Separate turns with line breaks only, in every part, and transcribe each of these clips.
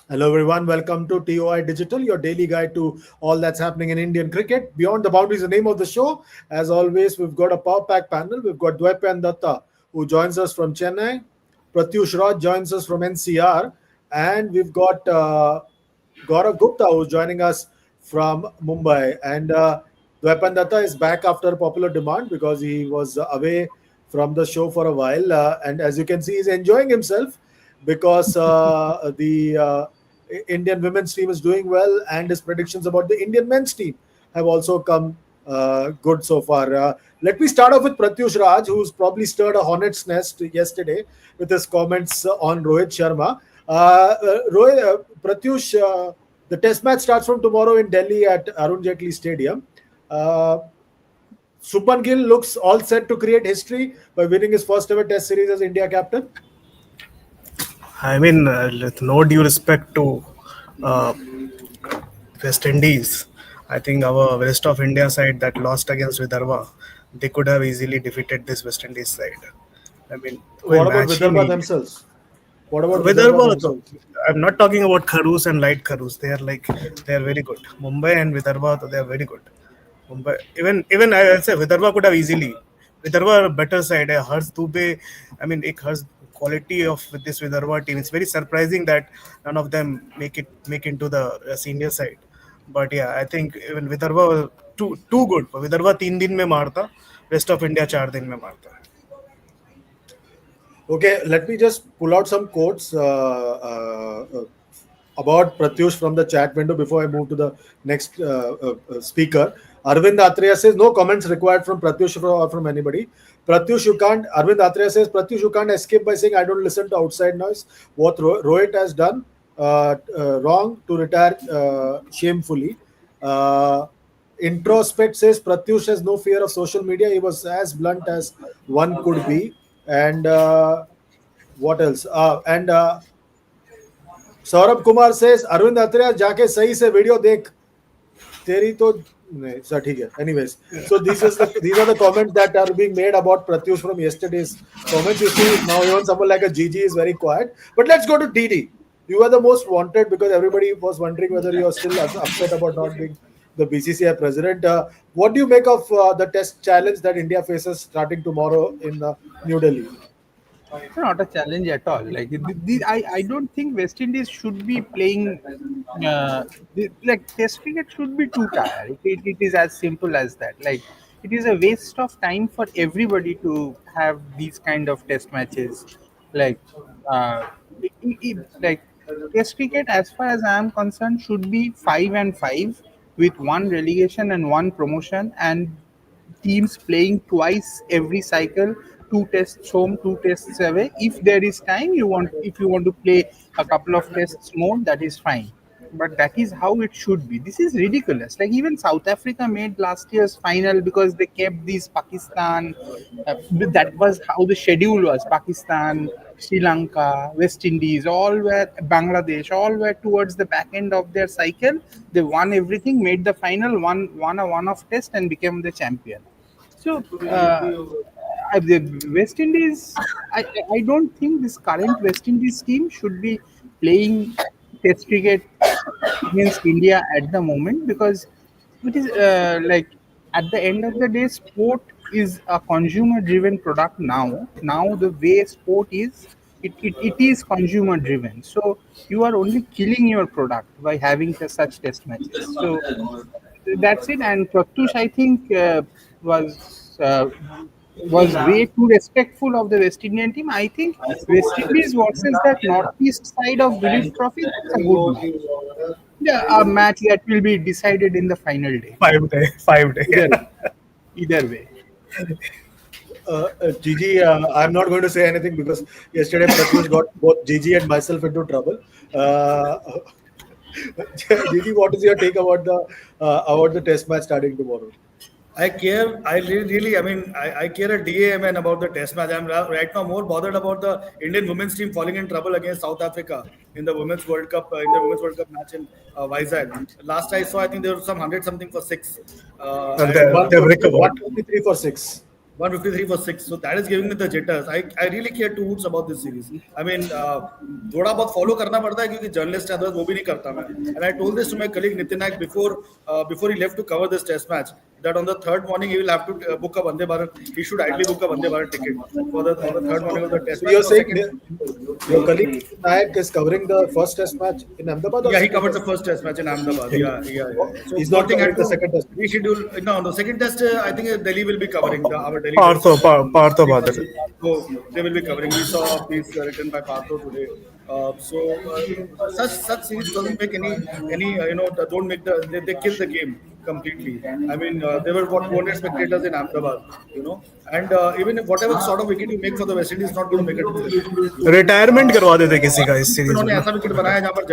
Hello, everyone. Welcome to TOI Digital, your daily guide to all that's happening in Indian cricket. Beyond the Boundaries, the name of the show. As always, we've got a power pack panel. We've got Dwepan Datta, who joins us from Chennai. Pratyush Raj joins us from NCR. And we've got Gaurav Gupta, who's joining us from Mumbai. And Dwepan Datta is back after popular demand because he was away from the show for a while. And as you can see, he's enjoying himself because the Indian women's team is doing well, and his predictions about the Indian men's team have also come good so far. Let me start off with Pratyush Raj, who's probably stirred a hornet's nest yesterday with his comments on Rohit Sharma. Pratyush, the test match starts from tomorrow in Delhi at Arun Jaitley Stadium. Uh, Shubman Gill looks all set to create history by winning his first ever test series as India captain.
I mean, with no due respect to uh, West Indies, I think our West of India side that lost against Vidarbha, they could have easily defeated this West Indies side. I mean, we
What about
match him.
Vidarbha themselves? What about Vidarbha
Vidarbha,
themselves?
I'm not talking about Kharus and light Kharus. They are very good. Mumbai and Vidarbha, they are very good. Mumbai, even I'll say Vidarbha could have easily. Vidarbha are better side. Harsh Dubey, I mean, एक Harsh quality of this Vidarbha team. It's very surprising that none of them make into the senior side. But yeah, I think even Vidarbha was too good. Vidarbha 3 दिन में मारता, rest of India 4 दिन में मारता.
Okay, let me just pull out some quotes about Pratyush from the chat window before I move to the next speaker. Arvind Atreya says, no comments required from Pratyush or from anybody. Arvind Atreya says, Pratyush, you can't escape by saying, I don't listen to outside noise. What Rohit has done wrong to retire shamefully. Introspect says, Pratyush has no fear of social media. He was as blunt as one could be. And what else? And Saurabh Kumar says, Arvind Atreya जाके सही से video देख तेरी तो नहीं sir ठीक है. Anyways, so these are the comments that are being made about Pratyush from yesterday's comments. You see now even someone like a GG is very quiet. But let's go to DD. You are the most wanted because everybody was wondering whether you are still upset about not being the BCCI president. What do you make of the test challenge that India faces starting tomorrow in New Delhi?
Not a challenge at all. Like I don't think West Indies should be playing. Like Test cricket should be too tired. It is as simple as that. Like it is a waste of time for everybody to have these kind of Test matches. Like like Test cricket, as far as I am concerned, should be 5 and 5 with one relegation and one promotion, and teams playing twice every cycle, two tests home, two tests away. If there is time, if you want to play a couple of tests more, that is fine. But that is how it should be. This is ridiculous. Like even South Africa made last year's final because they kept these Pakistan. That was how the schedule was. Pakistan, Sri Lanka, West Indies, all were Bangladesh, all were towards the back end of their cycle. They won everything, made the final, won a one-off test, and became the champion. So the West Indies, I don't think this current West Indies team should be playing Test cricket against India at the moment, because it is like at the end of the day, sport is a consumer-driven product now. Now the way sport is, it is consumer-driven. So you are only killing your product by having such test matches. So that's it. And Pratyush, I think, was uh, was way too respectful of the West Indian team. I think West Indies versus that northeast side of Duleep Trophy, that's a good match. Yeah, a match that will be decided in the final day.
5 day, 5 day.
Either either way.
Gigi, I'm not going to say anything because yesterday Pratyush got both Gigi and myself into trouble. Uh, Gigi, what is your take about the test match starting tomorrow?
I care. I really. I mean, I care a DAMN about the Test match. I'm right now more bothered about the Indian women's team falling in trouble against South Africa in the Women's World Cup match in Vizag. Last I saw, I think there was some 100 something for 6.
And
And one
they've
could,
recovered.
123 for 6.
153 for six. So that is giving me the jitters. I really care two hoots about this series. I mean, थोड़ा बहुत follow करना पड़ता है क्योंकि journalist है, otherwise वो भी नहीं करता मैं. And I told this to my colleague Nitin Naik before he left to cover this test match that on the third morning he will have to book a Vande Bharat. He should ideally book a Vande Bharat ticket for the on the third morning of the test
So
match.
you're
No,
saying
second.
your colleague Nayak is covering the first test match in Ahmedabad or
Yeah, he
second
covered the
test?
first test match in Ahmedabad. Yeah. So
He's
poor
not
thing had
covering the
to
second test.
reschedule. No, the second test, I think Delhi will be covering. Our Delhi
Partho,
guys.
Partho Bahadur.
So they will be covering. We saw a piece written by Partho today. Such series doesn't make any don't make they kill the game completely. I mean there were what 200 spectators in Ahmedabad, and even if whatever sort of wicket you make for the West Indies is not going to make a difference.
Retirement करवा देते किसी का इस series
उन्होंने
में ना.
ऐसा wicket बनाया जहां पर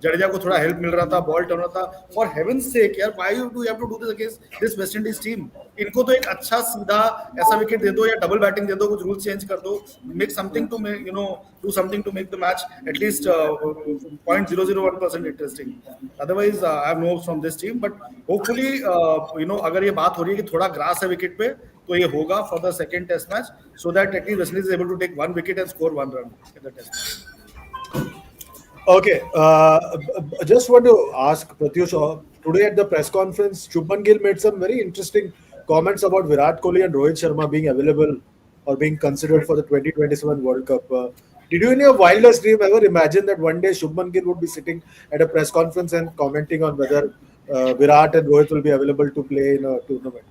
जडेजा को थोड़ा हेल्प मिल रहा था, बॉल टर्न रहा था. फॉर हेवंस सेक यार, why you have to do this against this West Indies team? इनको तो एक अच्छा सीधा ऐसा विकेट दे दो या डबल बैटिंग दे दो, कुछ रूल चेंज कर दो, make something to make do something to make the match at least 0.001% interesting. Otherwise I have no hopes from this team, but hopefully अगर ये बात हो रही है कि थोड़ा ग्रास है विकेट पे, तो ये होगा for the second test match, so that at least West Indies is able to take one wicket and score one run in the test match.
Okay, just want to ask Pratyush, today at the press conference, Shubman Gill made some very interesting comments about Virat Kohli and Rohit Sharma being available or being considered for the 2027 World Cup. Did you in your wildest dream ever imagine that one day Shubman Gill would be sitting at a press conference and commenting on whether Virat and Rohit will be available to play in a tournament?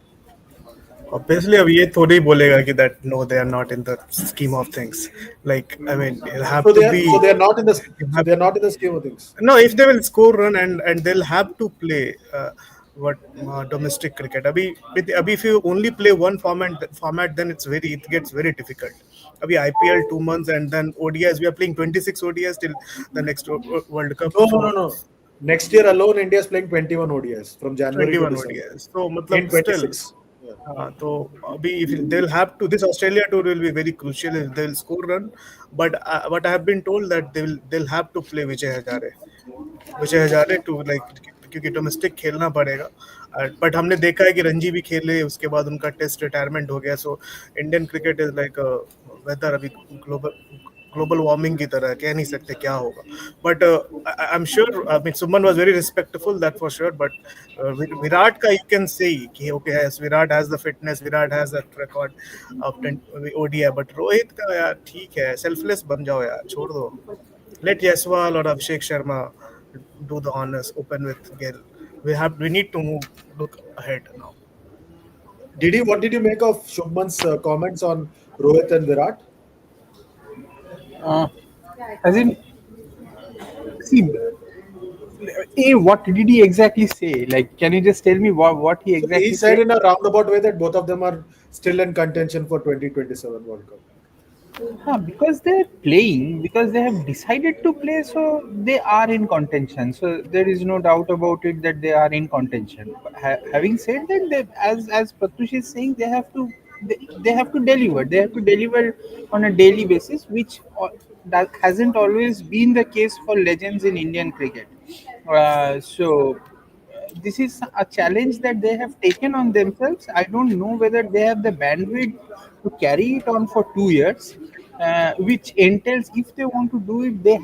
Obviously, अब ये थोड़ी बोलेगा कि that no, they are not in the scheme of things. Like, I mean, it'll have
So
to
they are,
be.
so they are not in the so they are not in the scheme of things.
No, if they will score run and they'll have to play domestic cricket. Abhi if you only play one format, then it gets very difficult. Abhi IPL 2 months and then ODIs. We are playing 26 ODIs till the next World Cup.
No. Next year alone, India is playing 21 ODIs from January to
21
December.
ODIs. So,
In
matlab still.
26. Yeah.
तो अभी if they'll have to, this Australia tour will be very crucial if they'll score run, but I have been told that they'll have to play Vijay Hazare too like, क्योंकि domestic खेलना पड़ेगा. But हमने देखा है कि रणजी भी खेले, उसके बाद उनका टेस्ट रिटायरमेंट हो गया. So Indian cricket is like weather अभी ग्लोबल वार्मिंग की तरह, कह नहीं सकते क्या होगा. But I am sure, I mean Suman was very respectful, that for sure. But Virat का यू कैन से कि okay, yes Virat has the fitness, Virat has that record of ODI. But Rohit का यार ठीक है, सेल्फलेस बन जाओ यार, छोड़ दो. लेट यशवाल और Abhishek Sharma do the honors, open with Gill. We need to look ahead now.
What did you make of Shubman's comments on Rohit and Virat?
As in, see, what did he exactly say? Like, can you just tell me what he
So
exactly
he said in a roundabout way that both of them are still in contention for 2027 World Cup.
Because they're playing, because they have decided to play, so they are in contention. So there is no doubt about it that they are in contention. But having said that, as Pratyush is saying, they have to deliver. They have to deliver on a daily basis, which that hasn't always been the case for legends in Indian cricket. So this is a challenge that they have taken on themselves. I don't know whether they have the bandwidth to carry it on for 2 years, which entails if they want to do it, they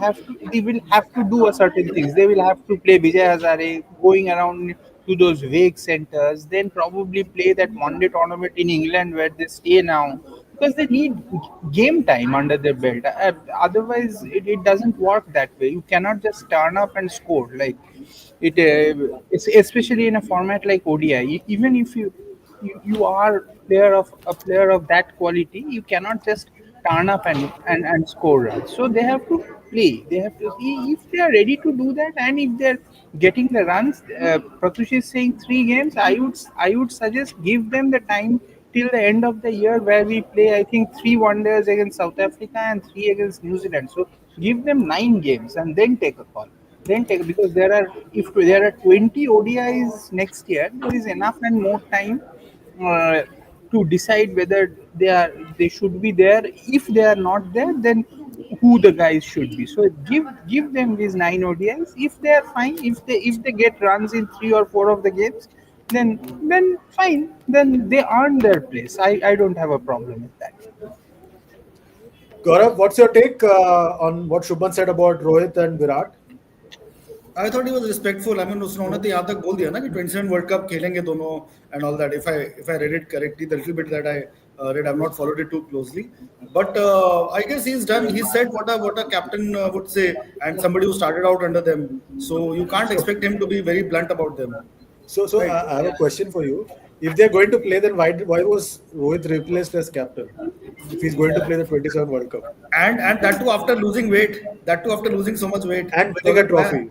will have to do a certain things. They will have to play Vijay Hazare, going around to those wake centers, then probably play that one-day tournament in England where they stay now, because they need game time under their belt. Otherwise, it doesn't work that way. You cannot just turn up and score like it. Especially in a format like ODI. Even if you are a player of that quality, you cannot just turn up and score runs. So they have to play. They have to see if they are ready to do that, and if they're getting the runs. Pratyush is saying 3 games. I would suggest give them the time till the end of the year, where we play, I think, 3 1-days against South Africa and 3 against New Zealand. So give them 9 games and then take a call. Then take, because if there are 20 ODIs next year, there is enough and more time uh, to decide whether they should be there. If they are not there, then who the guys should be. So give them these 9 ODIs. If they are fine, if they get runs in 3 or 4 of the games, then fine. Then they earn their place. I don't have a problem with that.
Gaurav, what's your take on what Shubman said about Rohit and Virat?
I thought he was respectful. I mean, उसने तो यहाँ तक बोल दिया ना कि 27 World Cup खेलेंगे दोनों and all that. If I read it correctly, the little bit that I read, I've not followed it too closely. But I guess he's done. He said what a captain would say, and somebody who started out under them. So you can't expect him to be very blunt about them,
So
right?
I have a question for you. If they're going to play, then why was Rohit replaced as captain? If he's going to play the 27 World Cup
And that too after losing weight. That too after losing so much weight.
and winning
So
a trophy?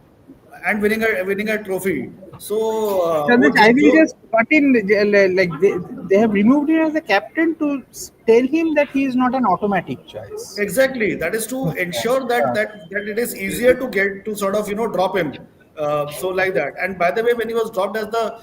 and winning a trophy. So
So
वो
that I will
जो
just cut in like they have removed him as the captain to tell him that he is not an automatic choice.
exactly, that is to ensure that it is easier to get to sort of drop him. So like that. And by the way, when he was dropped as the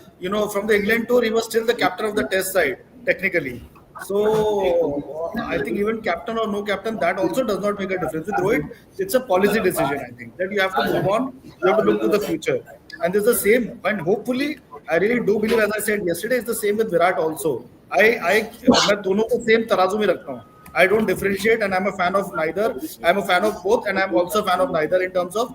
from the England tour, he was still the captain of the Test side technically. So I think even captain or no captain, that also does not make a difference. With Rohit, it's a policy decision. I think that you have to move on. You have to look to the future. And there's the same. And hopefully, I really do believe, as I said yesterday, it's the same with Virat also. मैं दोनों को same तराजू में रखता हूँ. I don't differentiate, and I'm a fan of neither. I'm a fan of both, and I'm also a fan of neither in terms of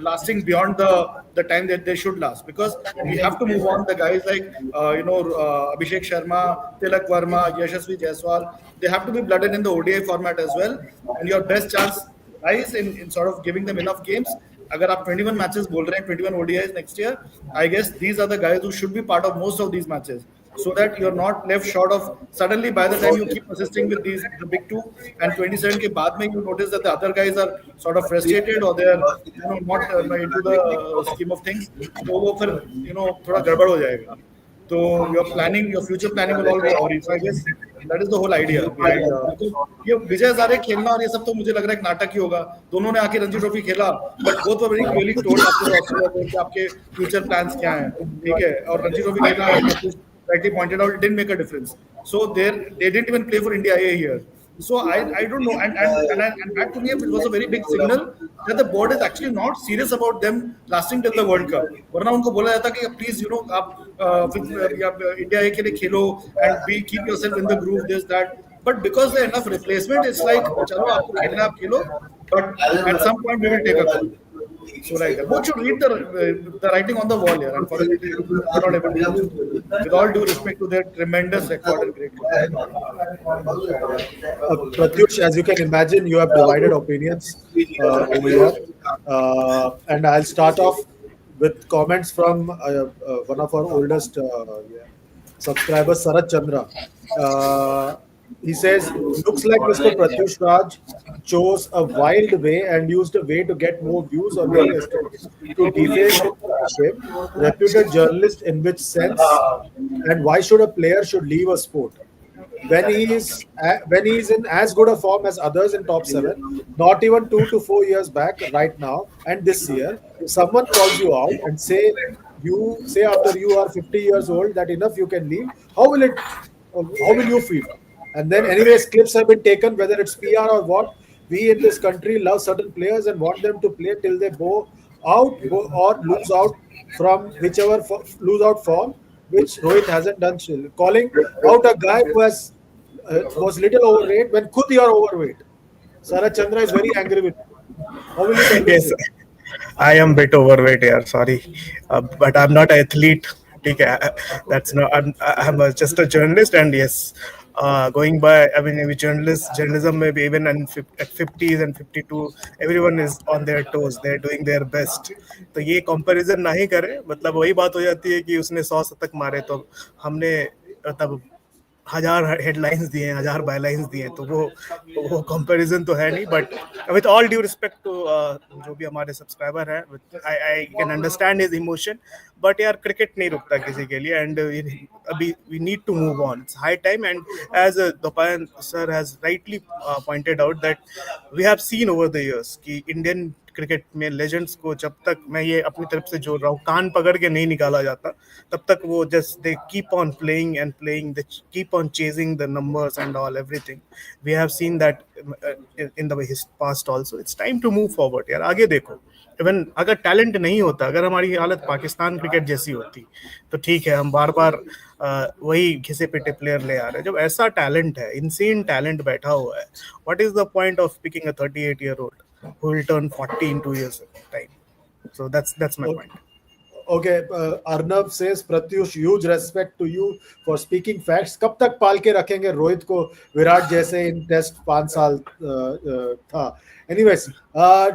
lasting beyond the time that they should last, because we have to move on. The guys like Abhishek Sharma, Tilak Verma, Yashasvi Jaiswal, they have to be blooded in the ODI format as well. And your best chance lies in sort of giving them enough games. अगर आप 21 matches बोल रहे हैं, 21 ODIs next year, I guess these are the guys who should be part of most of these matches, so that you're not left short of suddenly by the time you keep persisting with the big two, and 27 के बाद में you notice that the other guys are sort of frustrated, or they're not into the scheme of things, तो वो फिर थोड़ा गड़बड़ हो जाएगा. So your future planning will all go awry. So I guess that is the whole idea behind. ये विजय हजारे खेलना और ये सब तो मुझे लग रहा है एक नाटक ही होगा. दोनों ने आके रणजी ट्रॉफी खेला, but both were very clearly told after the Australia कि आपके फ्यूचर प्लान्स क्या हैं, ठीक है. और रणजी ट्रॉफी खेलना, rightly pointed out, it didn't make a difference. So they didn't even play for India A here. So I don't know, and that to me it was a very big signal that the board is actually not serious about them lasting till the World Cup. वरना उनको बोला जाता कि please आप India A के लिए खेलो and keep yourself in the groove, this that. But because there are enough replacement, it's like चलो आपको खेलना आप खेलो, but at some point we will take a call. So like that. Both should read the writing on the wall here. Unfortunately, they're not able to do so. With all due respect to their tremendous record and great career.
Pratyush, as you can imagine, you have divided opinions over here. And I'll start off with comments from one of our oldest subscribers, Sarat Chandra. He says, looks like Mr. Pratyush Raj chose a wild way and used a way to get more views or more estimates to defame a reputed journalist. In which sense, and why should a player should leave a sport when he is in as good a form as others in top seven, not even 2 to 4 years back, right now, and this year? If someone calls you out and you say after you are 50 years old that enough, you can leave, how will you feel? And then, anyways, clips have been taken, whether it's PR or what. We in this country love certain players and want them to play till they or lose out from lose out form, which Rohit hasn't done. Calling out a guy who was little overweight when khud you are overweight. Sarat Chandra is very angry with you. How will you convince
Yes,
him?
I am bit overweight here. Sorry, but I'm not an athlete. Okay, that's not. I'm just a journalist, and yes, going by. I mean, journalism maybe even at 50s and 52, everyone is on their toes. They're doing their best. तो ये comparison नहीं करे, मतलब वही बात हो जाती है कि उसने 100 शतक मारे तो हमने तब 1000 हेडलाइंस दिए हैं, 1000 बायलाइंस दिए हैं, तो वो कंपैरिजन तो है नहीं. But with all due respect to जो भी हमारे सब्सक्राइबर है, I can understand his emotion, but यार क्रिकेट नहीं रुकता किसी के लिए, एंड अभी we need to move on. It's high time, and as Dipayan sir has rightly pointed out that we have seen over the years कि Indian cricket में legends को जब तक, मैं ये अपनी तरफ से जोड़ रहा हूँ, कान पकड़ के नहीं निकाला जाता, तब तक वो just they keep on playing and playing, they keep on chasing the numbers and all everything. We have seen that in the past also. It's time to move forward यार, आगे देखो. इवन अगर टैलेंट नहीं होता, अगर हमारी हालत Pakistan cricket जैसी होती तो ठीक है, हम बार बार वही घिसे पिटे प्लेयर ले आ रहे हैं. जब ऐसा टैलेंट है, इनसेन टैलेंट बैठा हुआ है, what is the point of picking a 38-year-old who will turn 40 in 2 years time? So that's my point.
Okay, Arnav says, Pratyush, huge respect to you for speaking facts. कब तक पाल के रखेंगे रोहित को विराट जैसे इन test 5 साल था. Anyways,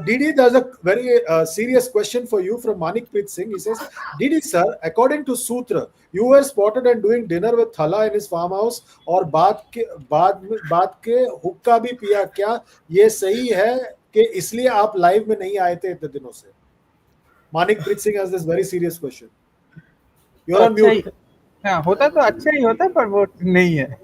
Didi, there's a very serious question for you from Manikpreet Singh. He says, Didi sir, according to Sutra, you were spotted and doing dinner with Thala in his farmhouse और बाद के हुक्का भी पिया. क्या ये सही है कि इसलिए आप लाइव में नहीं आए थे इतने दिनों से? Manikpreet Singh has this very serious question.
तो
You're on
अच्छा ही,
mute.
हाँ होता तो अच्छा ही होता, पर वो नहीं है.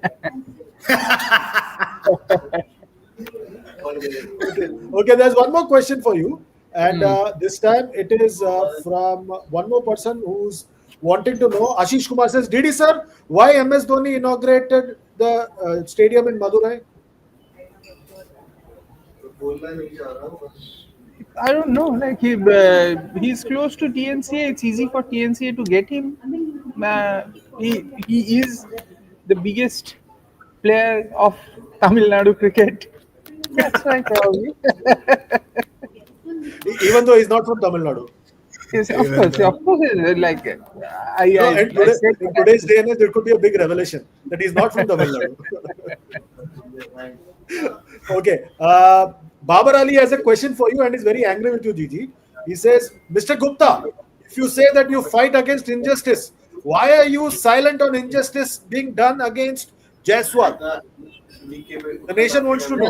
Okay, there's one more question for you. And this time it is from one more person who's wanting to know. Ashish Kumar says, Didi sir, why MS Dhoni inaugurated the stadium in Madurai?
I don't know. Like he's close to TNCA. It's easy for TNCA to get him. He is the biggest player of Tamil Nadu cricket. That's why probably.
Even though he's not from Tamil Nadu.
Yes, of course. Like
No, and in today's day and age, there could be a big revelation that he's not from Tamil Nadu. Okay. Babar Ali has a question for you and is very angry with you, Gigi. He says, Mr. Gupta, if you say that you fight against injustice, why are you silent on injustice being done against Jaiswal? The nation wants to know.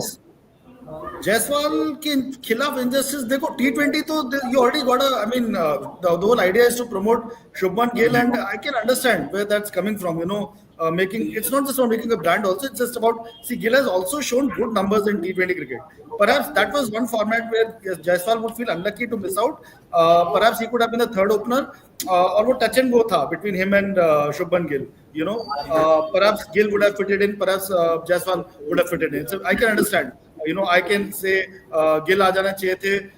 Jaiswal के खिलाफ injustice देखो. T20 तो you already got a, I mean, the whole idea is to promote Shubman Gill, and I can understand where that's coming from. Making, it's not just about making a brand also, it's just about, see, Gill has also shown good numbers in T20 cricket. Perhaps that was one format where Jaiswal would feel unlucky to miss out. Perhaps he could have been the third opener, or वो touch and go था between him and Shubman Gill. Perhaps Gill would have fitted in, perhaps Jaiswal would have fitted in. So I can understand. I can say Gill आ जाना चाहिए थे,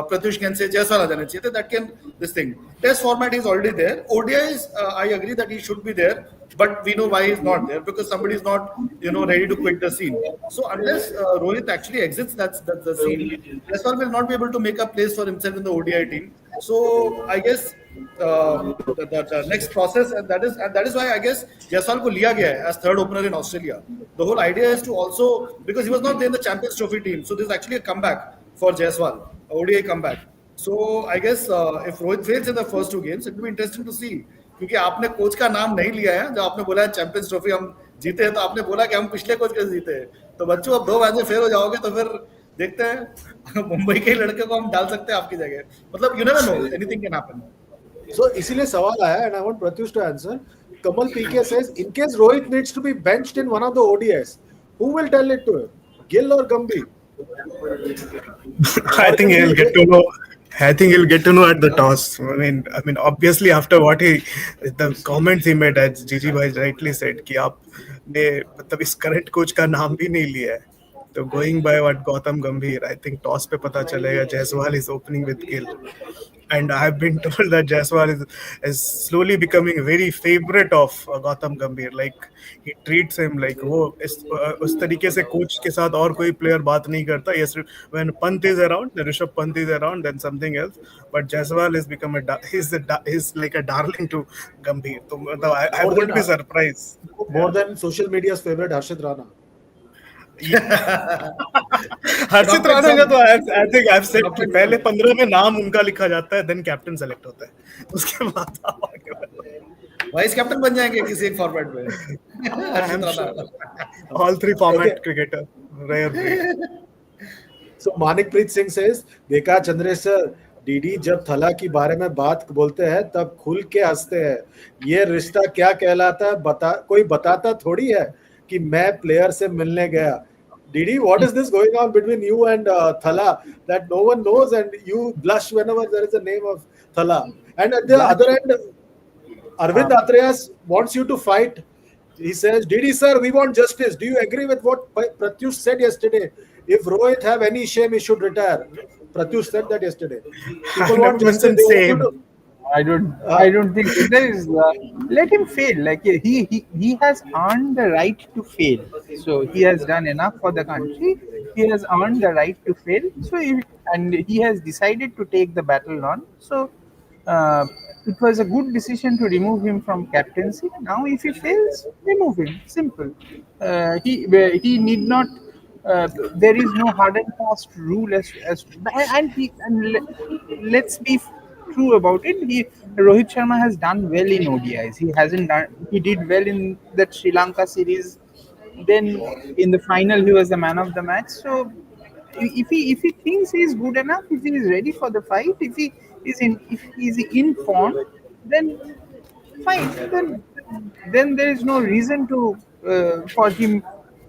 Pratyush can say Jaiswal आ जाना चाहिए थे. That can, this thing. Test format is already there. ODIs, I agree that he should be there, but we know why he's not there, because somebody is not, ready to quit the scene. So unless Rohit actually exits that's the scene, Jaiswal will not be able to make a place for himself in the ODI team. So I guess the next process, and that is why I guess Jaiswal को लिया गया है as third opener in Australia. The whole idea is to also, because he was not there in the Champions Trophy team, so there's actually a comeback for Jaiswal, a ODI comeback. So I guess if Rohit fails in the first two games, it will be interesting to see. क्योंकि आपने coach का नाम नहीं लिया है, जब आपने बोला है चैंपियंस ट्रॉफी हम जीते हैं, तो आपने बोला कि हम पिछले कोच के जीते हैं. तो बच्चों, अब 2 मैच में फेल हो जाओगे तो फिर देखते हैं मुंबई के लड़के को हम डाल सकते हैं आपकी जगह. मतलब you never know, anything can happen.
So इसीलिए सवाल आया, and I want Pratyush to answer. Kamal PK says, in case Rohit needs to be benched in one of the ODIs, who will tell it to him? Gill or Gambhir?
I think he'll get to know. I think he'll get to know at the toss. I mean, obviously after the comments he made, as Gigi bhai rightly said, कि आपने मतलब इस current coach का नाम भी नहीं लिया है. So going by what Gautam Gambhir, I think toss पे पता चलेगा Jaiswal is opening with Gill. And I've been told that Jaiswal is slowly becoming a very favorite of Gautam Gambhir. Like he treats him like वो उस तरीके से coach के साथ और कोई player बात नहीं करता. Yes, when Pant is around, Rishabh Pant is around, then something else. But Jaiswal has become he's like a darling to Gambhir. So I wouldn't be surprised.
More than social media's favorite Harshit Rana.
हर्षित राणा का तो I think I said कि पहले 15 में नाम उनका लिखा जाता है, देन कैप्टन सेलेक्ट होता है, उसके बाद
वाइस कैप्टन बन जाएंगे किसी एक फॉर्मेट में.
All 3 format cricketer rare.
So Manikpreet Singh says, देखा चंद्रेश सर, डीडी जब थला की बारे में बात बोलते हैं तब खुल के हंसते हैं. ये रिश्ता क्या कहलाता है, कोई बताता थोड़ी है कि मैं प्लेयर से मिलने गया. Didi, what is this going on between you and Thala that no one knows, and you blush whenever there is a name of Thala? And at the other end, Arvind Atreyas wants you to fight. He says, Didi sir, we want justice. Do you agree with what Pratyush said yesterday? If Rohit have any shame, he should retire. Pratyush said that yesterday.
I
People
never
want justice.
mentioned
They want you
same.
to.
I don't.
Uh,
I don't think there is. Let him fail. Like he has earned the right to fail. So he has done enough for the country. He has earned the right to fail. And he has decided to take the battle on. So uh, it was a good decision to remove him from captaincy. Now, if he fails, remove him. Simple. He need not. There is no hard and fast rule as let's be true about it. Rohit Sharma has done well in ODIs. He hasn't done. He did well in that Sri Lanka series. Then in the final, he was the man of the match. So if he thinks he is good enough, if he is ready for the fight, if he is in form, then fine. Then there is no reason to for him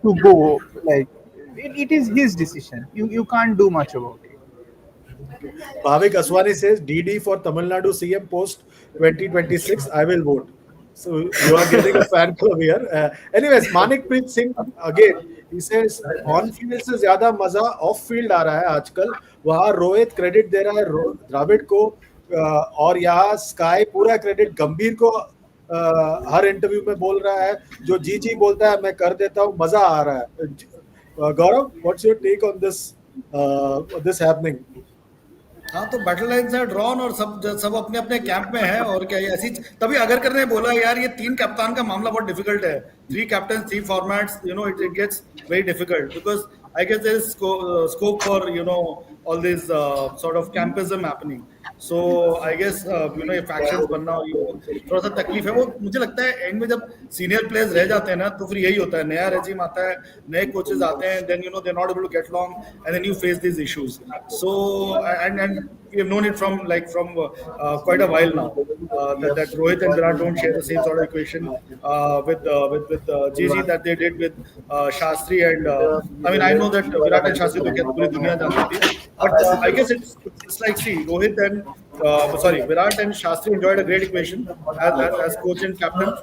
to go. Like it is his decision. You can't do much about it.
Bhavik Aswani says DD for Tamil Nadu CM post 2026. I will vote. So you are getting a fan club here. Anyways, Manik Preet Singh again. He says on field से ज्यादा मजा of field आ रहा है आजकल. वहां Rohit credit दे रहा है द्रविड़ को, और यहाँ स्काई पूरा क्रेडिट गंभीर को हर इंटरव्यू में बोल रहा है. जो जी जी बोलता है मैं कर देता हूँ. मजा आ रहा है. Gaurav, what's your take on this happening?
हाँ, तो बैटल लाइन्स आर ड्रॉन और सब सब अपने अपने कैंप में है. और क्या ये ऐसी तभी अगर करने बोला यार, ये 3 कप्तान का मामला बहुत डिफिकल्ट है. 3 captain 3 formats, it gets very difficult because I guess there is scope for all these sort of campism happening. So I guess ये factions बनना ये थोड़ा सा तकलीफ है. वो मुझे लगता है एंड में जब सीनियर प्लेयर्स रह जाते हैं ना, तो फिर यही होता है. नया रेजिम आता है, नए कोचेस आते हैं, then they're not able to get along, and then you face these issues. So and we have known it from quite a while now, that Rohit and Virat don't share the same sort of equation with GG that they did with Shastri and I mean I know that Virat and Shastri तो क्या पूरी दुनिया जानती थी. But I guess it's like, see, Rohit and Virat and Shastri enjoyed a great equation as coach and captain.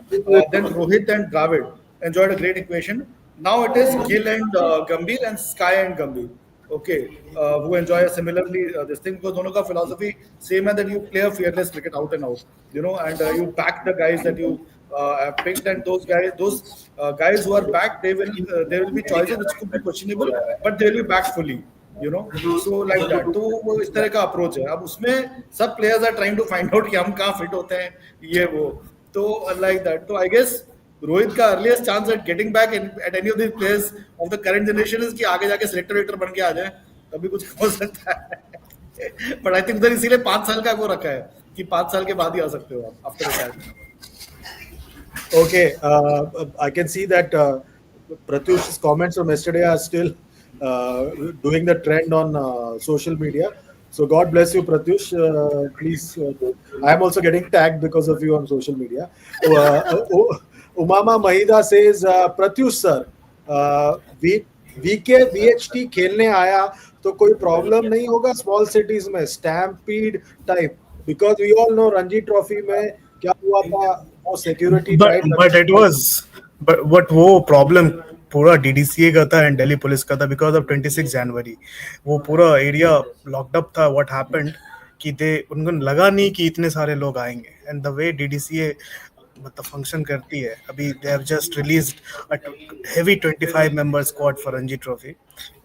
Then Rohit and Dravid enjoyed a great equation. Now it is Gill and Gambhir and Sky and Gambhir. Okay, who enjoy similarly this thing, because दोनों का philosophy same है, that you play a fearless cricket out and out, and you back the guys that you have picked, and those guys who are backed, there will be choices which could be questionable, but they will be backed fully. So like that. तो वो इस तरह का approach है. अब उसमें सब players are trying to find out कि हम कहाँ फिट होते हैं, ये वो. तो लाइक दैट. तो आई गेस रोहित का earliest chance at getting back at any of the players of the current generation is कि आगे जाके सिलेक्टर बन के आ जाए, तभी कुछ हो सकता है. बट आई थिंक उधर इसीलिए 5 साल का वो रखा है कि 5 साल के बाद ही आ सकते हो आप after retirement.
Okay, I can see that Pratyush's comments from yesterday are still doing the trend on social media. So God bless you, Pratyush. Please, I am also getting tagged because of you on social media. Umama Mahida says, Pratyush sir, VK VHT खेलने आया तो कोई problem नहीं होगा small cities में stampede type, because we all know Ranji trophy में क्या हुआ था, वो security tight.
But it was, but वो प्रॉब्लम पूरा डीडीसीए का था एंड दिल्ली पुलिस का था बिकॉज ऑफ 26 जनवरी. वो पूरा एरिया लॉक्ड अप था. व्हाट हैपेंड कि उनको लगा नहीं कि इतने सारे लोग आएंगे, एंड द वे डीडीसीए मतलब फंक्शन करती है अभी, they have just released a heavy 25 member squad for Ranji trophy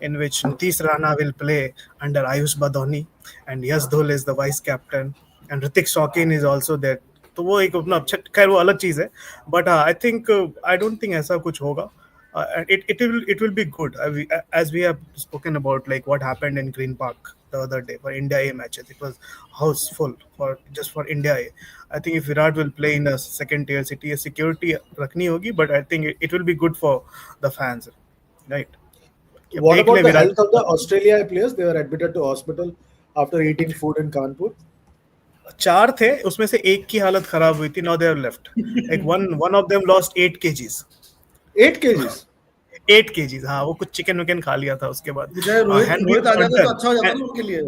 in which Nitish Rana will play under Ayush Badoni and Yash Dhol is the vice captain and Hrithik Shaukin is also there. तो वो एक अपना खैर वो अलग चीज है, but I think I don't think ऐसा कुछ होगा. It will be good, as we have spoken about like what happened in Green Park the other day for India A matches. It was house full for India A. I think if Virat will play in a second tier city, security rakni hogi, but I think it will be good for the fans, right?
What about the health of the Australia players? They were admitted to hospital after eating food in Kanpur.
4 थे, उसमें से एक की हालत खराब हुई थी. Now they have left. Like one of them lost 8 kgs.
8 kgs.
8 kgs. हाँ, वो कुछ चिकन विकन खा लिया था उसके बाद.
रोहित आ जाता तो अच्छा हो जाता ना उनके लिए.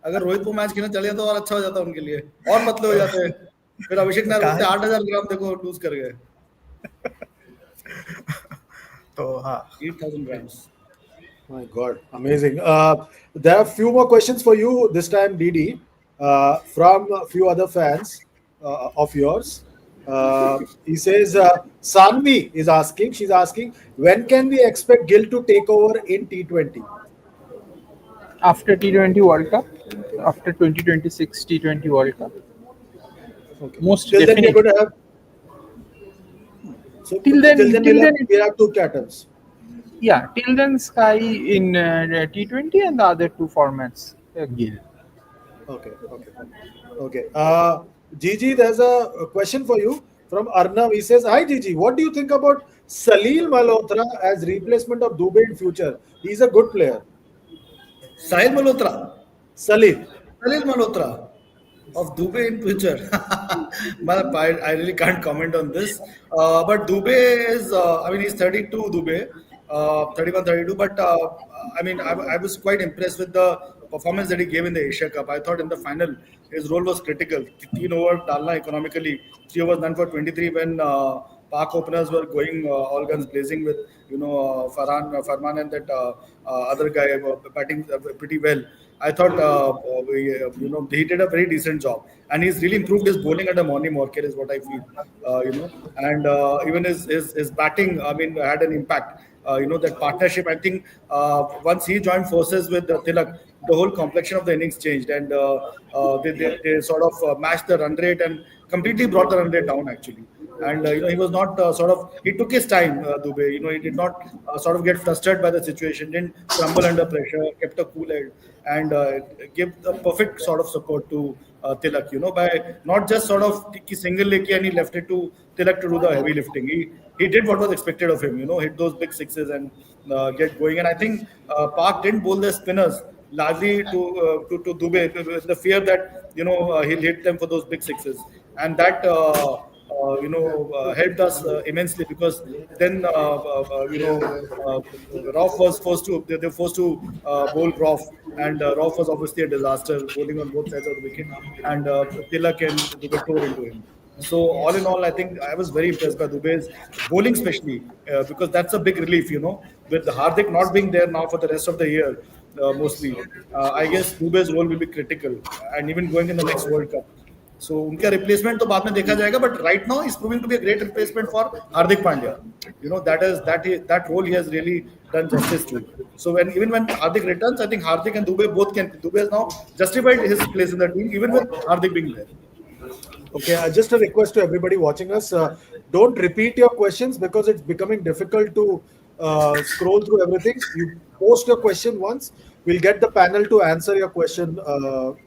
अगर रोहित को मैच खेलने चले जाता और अच्छा हो जाता उनके लिए, और पतले हो जाते. फिर अभिषेक ने 8000 ग्राम देखो लूज कर गए.
तो हाँ,
8000 grams.
My God, amazing. There are a few more questions for you this time, Didi, from a few other fans of yours. He says, Sanvi is asking, she's asking, when can we expect Gill to take over in T20?
After T20 World Cup, after 2026 T20 World Cup,
Okay.
most
Till then, we are going
definitely.
to have, so
Till
till
then,
then,
till then,
we'll have two captains.
yeah, till then Sky in T20 and the other two formats, Gill.
Okay, okay, okay. Gigi, there's a question for you from Arnav. He says, "Hi Gigi, what do you think about Salil Malhotra as replacement of Dubey in future? He's a good player."
Sahil Malhotra.
Salil.
Salil Malhotra of Dubey in future. I really can't comment on this. But Dubey is, I mean, he's 32, Dubey, 31, 32. But I mean, I was quite impressed with the performance that he gave in the Asia Cup. I thought in the final, his role was critical. 15 over Dalna economically, 3 overs done for 23 when Park openers were going all guns blazing with, Farman and that other guy batting pretty well. I thought he did a very decent job, and he's really improved his bowling under Moni Morkel is what I feel. And even his batting, I mean, had an impact. That partnership. I think once he joined forces with Tilak, the whole complexion of the innings changed, and they sort of matched the run rate and completely brought the run rate down actually. And he was not he took his time, Dubey. He did not sort of get frustrated by the situation, didn't crumble under pressure, kept a cool head, and gave the perfect sort of support to Tilak. By not just sort of single leg and he left it to Tilak to do the heavy lifting. He did what was expected of him. Hit those big sixes and get going. And I think Park didn't bowl their spinners largely to Dubey with the fear that he'll hit them for those big sixes, and that helped us immensely because then Roff was forced to they were forced to bowl Roff, and Roff was obviously a disaster bowling on both sides of the wicket, and Tilak and Dubey tore into him. So all in all, I think I was very impressed by Dubey's bowling, especially because that's a big relief, with Hardik not being there now for the rest of the year, mostly. I guess Dubey's role will be critical, and even going in the next World Cup. So उनका replacement तो बाद में देखा जाएगा, but right now he's proving to be a great replacement for Hardik Pandya. That role he has really done justice to. So even when Hardik returns, I think Hardik and Dubey both can. Dubey has now justified his place in the team, even with Hardik being there.
Okay, just a request to everybody watching us: don't repeat your questions because it's becoming difficult to scroll through everything. You post your question once, we'll get the panel to answer your question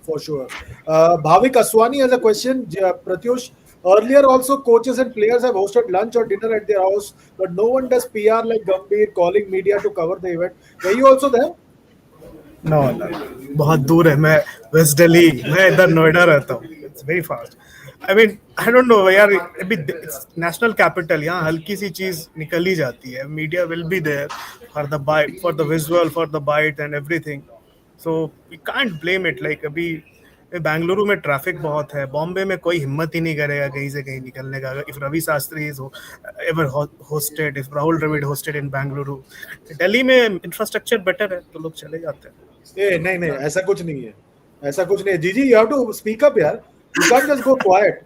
for sure. Bhavik Aswani has a question. Pratyush, earlier also coaches and players have hosted lunch or dinner at their house, but no one does PR like Gambhir calling media to cover the event. Were you also there?
No बहुत दूर है मैं waste Delhi मैं इधर नोएडा रहता हूँ it's very fast I don't no यार अभी नेशनल कैपिटल यहाँ हल्की सी चीज निकल ही जाती है media will be there for the bite for the visual for the bite and everything so we can't blame it like अभी बेंगलुरु में ट्रैफिक बहुत है बॉम्बे में कोई हिम्मत ही नहीं करेगा कहीं से कहीं निकलने का if Ravi Shastri is ever hosted if Rahul Dravid hosted in Bengaluru Delhi में इंफ्रास्ट्रक्चर बेटर है तो लोग चले जाते हैं
नहीं नहीं ऐसा कुछ नहीं है ऐसा कुछ नहीं है जीजी you have to speak up यार you can't just go quiet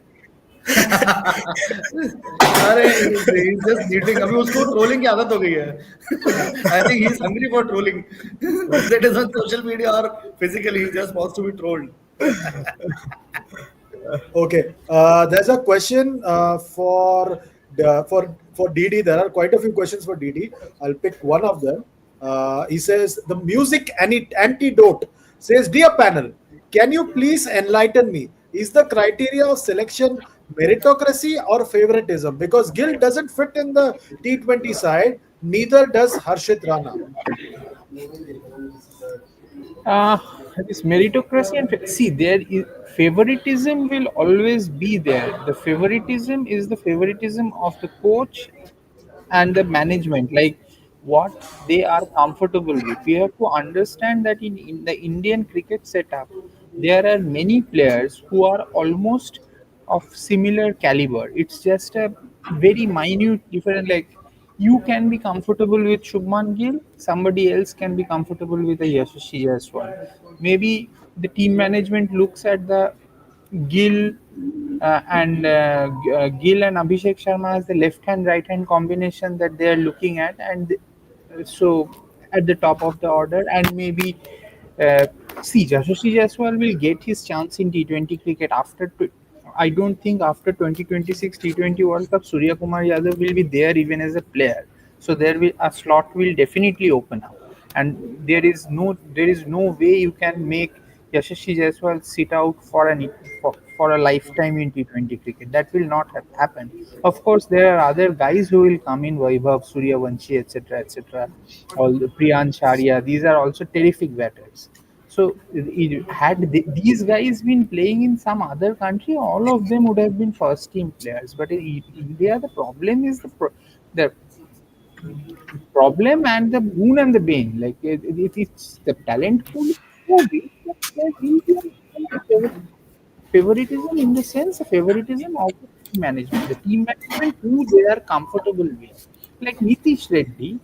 अरे he's just meeting अभी उसको ट्रोलिंग की आदत हो गई है I think he's hungry for trolling whether it is on social media or physically he just wants to be trolled.
Okay, there's a question for DD. There are quite a few questions for DD. I'll pick one of them. He says the music antidote says, "Dear panel, can you please enlighten me? Is the criteria of selection meritocracy or favoritism? Because Gill doesn't fit in the T20 side, neither does Harshit Rana."
This meritocracy and see there is favoritism will always be there. The favoritism is the favoritism of the coach and the management, like what they are comfortable with. We have to understand that in the Indian cricket setup, there are many players who are almost of similar caliber. It's just a very minute different, like You can be comfortable with Shubman Gill, somebody else can be comfortable with a Yashasvi Jaiswal. Maybe the team management looks at the Gill Gill and Abhishek Sharma as the left hand right hand combination that they are looking at, and so at the top of the order, and maybe uh, see Yashasvi Jaiswal will get his chance in T20 cricket after. I don't think after 2026 T20 World Cup Surya Kumar Yadav will be there even as a player. So there will a slot will definitely open up, and there is no way you can make Yashasvi Jaiswal sit out for a lifetime in T20 cricket. That will not happen. Of course, there are other guys who will come in, Vaibhav, Suryavanshi, etc., etc. All the Priyan Sharia. These are also terrific batters. So, had these guys been playing in some other country, all of them would have been first team players. But in India, the problem is the problem and the boon and the bane. Like it's the talent pool is so big that there will be favoritism in the sense of favoritism of the team management who they are comfortable with. Like Nitish Reddy,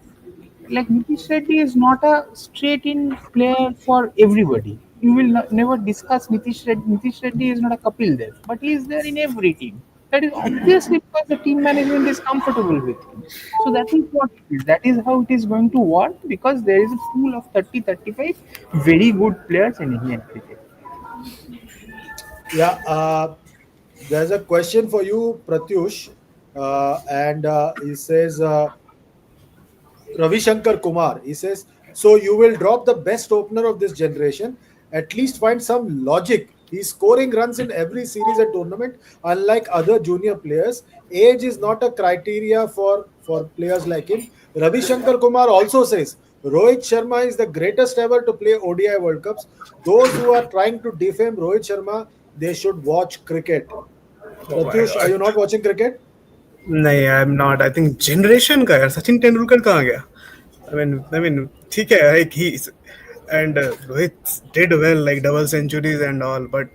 like Nitish Reddy is not a straight-in player for everybody. You will never discuss Nitish Reddy. Nitish Reddy is not a Kapil Dev, but he is there in every team. That is obviously because the team management is comfortable with him. So that is what it is. That is how it is going to work because there is a pool of 30, 35 very good players in Indian cricket.
Yeah, there's a question for you, Pratyush, and he says, Ravi Shankar Kumar. He says, so you will drop the best opener of this generation. At least find some logic. He's scoring runs in every series and tournament, unlike other junior players. Age is not a criteria for players like him. Ravi Shankar Kumar also says Rohit Sharma is the greatest ever to play ODI World Cups. Those who are trying to defame Rohit Sharma, they should watch cricket.
Oh my
Pratyush, are
god.
you not watching cricket?
नहीं, I am not. I think generation का यार, सचिन तेंदुलकर कहाँ गया? I mean, ठीक है, like he and Rohit did well, like double centuries and all, but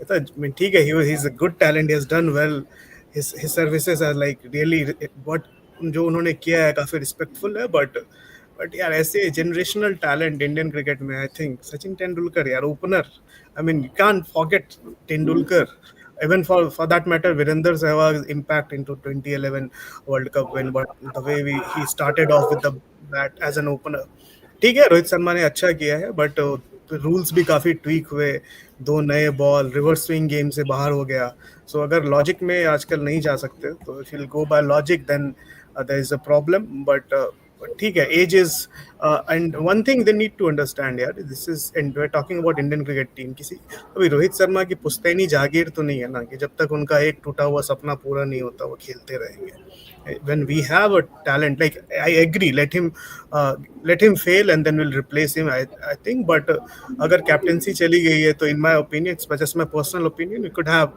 I mean, ठीक है, he's a good talent, he has done well. His services are like really what जो उन्होंने किया है काफी respectful है, but यार ऐसे generational talent इंडियन क्रिकेट में, आई थिंक सचिन तेंदुलकर यार opener, I mean you can't forget Tendulkar. Even for that matter, Virender Sehwag's impact into 2011 World Cup win, but the way he started off with the bat as an opener. ठीक है, रोहित शर्मा ने अच्छा किया है, but rules भी काफी tweak हुए, दो नए बॉल, रिवर्स स्विंग गेम से बाहर हो गया. सो अगर लॉजिक में आजकल नहीं जा सकते, तो if you go by logic then there is a problem. But ठीक है, as is and one thing they need to understand यार, this is and we are talking about Indian cricket team. किसी अभी रोहित शर्मा की पुश्तैनी जागीर तो नहीं है ना कि जब तक उनका एक टूटा हुआ सपना पूरा नहीं होता वो खेलते रहेंगे. When we have a talent, like I agree, let him fail and then we'll replace him, I think. But अगर कैप्टेंसी चली गई है, तो in my opinion, it's just my personal opinion, we could have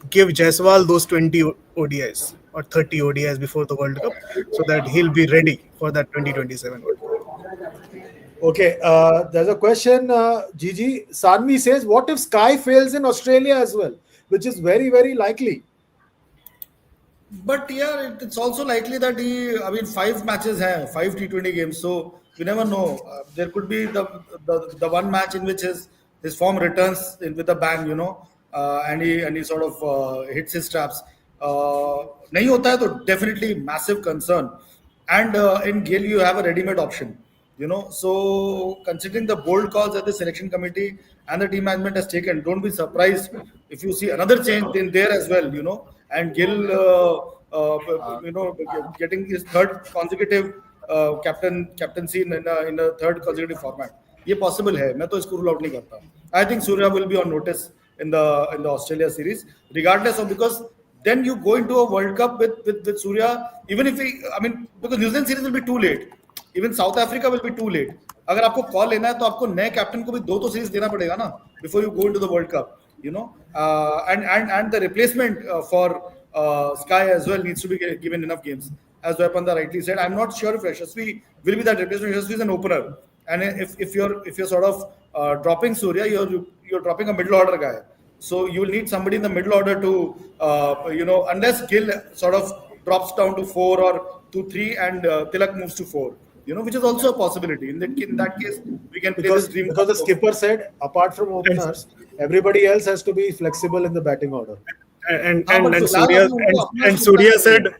give Jaiswal those 20 ODIs or 30 ODIs before the World Cup, so that he'll be ready for that 2027 World Cup.
Okay, there's a question. Gigi Sanvi says, what if Sky fails in Australia as well, which is very, very likely?
But yeah, it's also likely that I mean, 5 matches have 5 T20 games, so we never know. There could be the one match in which his form returns with a bang, and he sort of hits his straps. नहीं होता है तो definitely massive concern. And in Gill, you have a ready-made option. So considering the bold calls that the selection committee and the team management has taken, don't be surprised if you see another change in there as well. And Gill, getting his third consecutive captaincy in a third consecutive format. ये possible है, मैं तो इसको rule out नहीं करता. I think Surya will be on notice in the Australia series, regardless of, because then you go into a World Cup with Surya, even if because New Zealand series will be too late. Even South Africa will be too late. अगर आपको call लेना है तो आपको नए captain को भी दो सीरीज देना पड़ेगा ना, before you go into the World Cup, and the replacement for Sky as well needs to be given enough games. As Dwapanda rightly said, I'm not sure if Yashasvi will be that replacement. Yashasvi is an opener, and if you're sort of dropping Surya, you're dropping a middle order guy. So you will need somebody in the middle order to unless Gill sort of drops down to 4 or to 3, and Tilak moves to 4. Which is also a possibility. In that case, we can play this dream
Because the
combo.
skipper said, apart from
And
openers, everybody else has to be flexible in the batting order.
and
हाँ,
and,
but
and
फिलहाल
Surya
अभी उनको अपना
and
चुनना चाहिए.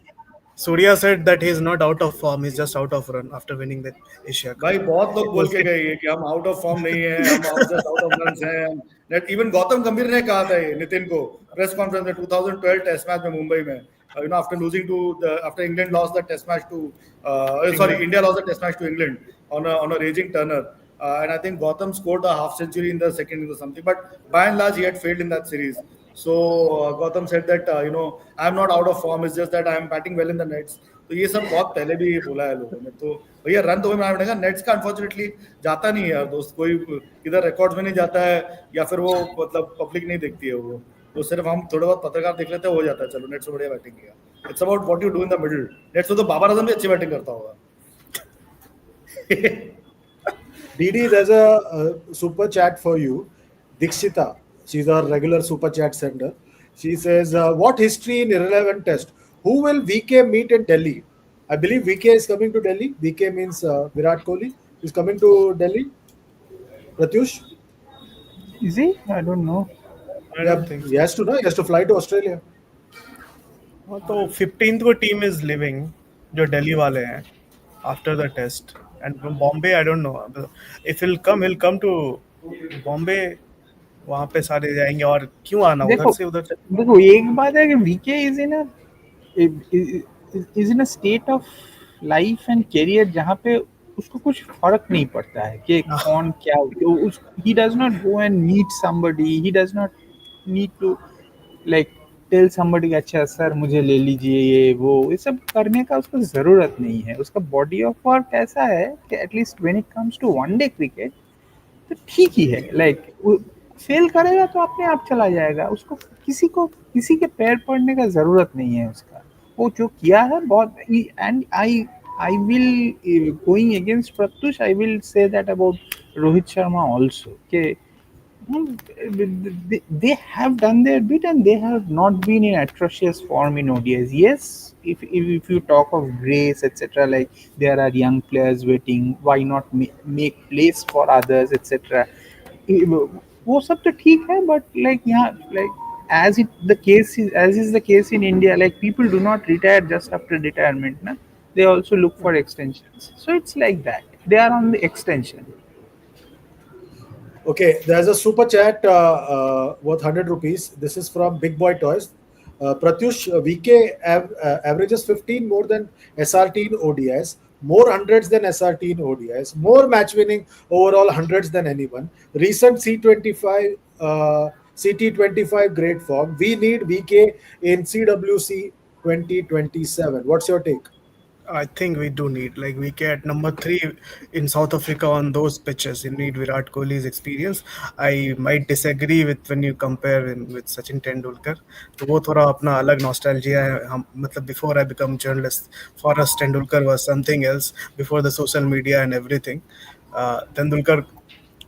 Surya said that he's not out of form. He's just out of run after winning the Asia Cup.
भाई बहुत लोग बोल
Was
के
it?
गए ये कि हम आउट ऑफ फॉर्म नहीं है, हम जस्ट आउट ऑफ रन्स हैं. नेट इवन गौतम गंभीर ने कहा था ये नितिन को प्रेस कॉन्फ्रेंस में 2012 टेस्ट मैच में मुंबई में, after losing to after England lost the test match to sorry
England.
India lost the test match to England on a raging Turner. And I think Gautam scored a half century in the second innings or something. But by and large, he had failed in that series. So Gautam said that I'm not out of form. It's just that I'm batting well in the nets. तो ये सब बहुत पहले भी बोला है लोगों ने. तो भैया रन तो बनाना पड़ेगा. नेट्स का अनफॉर्चुनेटली जाता नहीं है यार दोस्त. कोई इधर रिकॉर्ड्स में नहीं जाता है, या फिर वो मतलब पब्लिक नहीं देखती है वो. तो सिर्फ हम थोड़ा बहुत पत्रकार देख लेते हैं, हो जाता है. चलो नेट्स से बढ़िया बैटिंग किया. It's about what you do in the middle. Nets में तो बाबर आजम भी अच्छी बैटिंग करता होगा.
DD, there's a super chat for you. Dikshita, she's our regular super chat sender. She says, what history in irrelevant test? Who will VK meet in Delhi? I believe VK is coming to Delhi. VK means Virat Kohli. He's coming to Delhi. Pratyush?
Is he? I don't know.
I
Yeah,
don't think
he
so.
has to know. He has to fly to Australia.
हाँ, तो 15th को team is living जो दिल्ली वाले हैं after the test and Bombay I don't know if he'll come to Bombay. वहाँ पे सारे जाएंगे और क्यों आना उधर
देखो
से उधर से.
देखो एक बात है कि VK is in a state of life and career जहाँ पे उसको कुछ फर्क नहीं पड़ता है कि कौन क्या. He does not go and meet somebody. He does not need to like tell somebody अच्छा सर मुझे ले लीजिए ये सब करने का उसको जरूरत नहीं है. उसका बॉडी ऑफ वर्क ऐसा है कि at least when it comes to one day cricket तो ठीक ही है. फेल करेगा तो अपने आप चला जाएगा. उसको किसी के पैर पड़ने का जरूरत नहीं है. उसका वो जो किया है बहुत. And I will going against Pratyush I will say that about Rohit Sharma also के they have done their bit and they have not been in atrocious form in ODIs. Yes, if you talk of grace etc, like there are young players waiting, why not make place for others etc. वो सब तो ठीक है, but like यहाँ like as is the case in India, like people do not retire just after retirement na? They also look for extensions, so it's like that they are on the extension.
Okay, there's a super chat worth 100 rupees. This is from Big Boy Toys. Pratyush, VK averages 15 more than SRT in ODIs, more hundreds than SRT in ODIs, more match winning overall hundreds than anyone. Recent C25, CT25 great form. We need VK in CWC 2027. What's your take?
I think we do need like we get number 3 in South Africa on those pitches. You need Virat Kohli's experience. I might disagree with when you compare with Sachin Tendulkar. तो वो थोड़ा अपना अलग nostalgia है. हम मतलब before I become journalist, for us Tendulkar was something else before the social media and everything. Tendulkar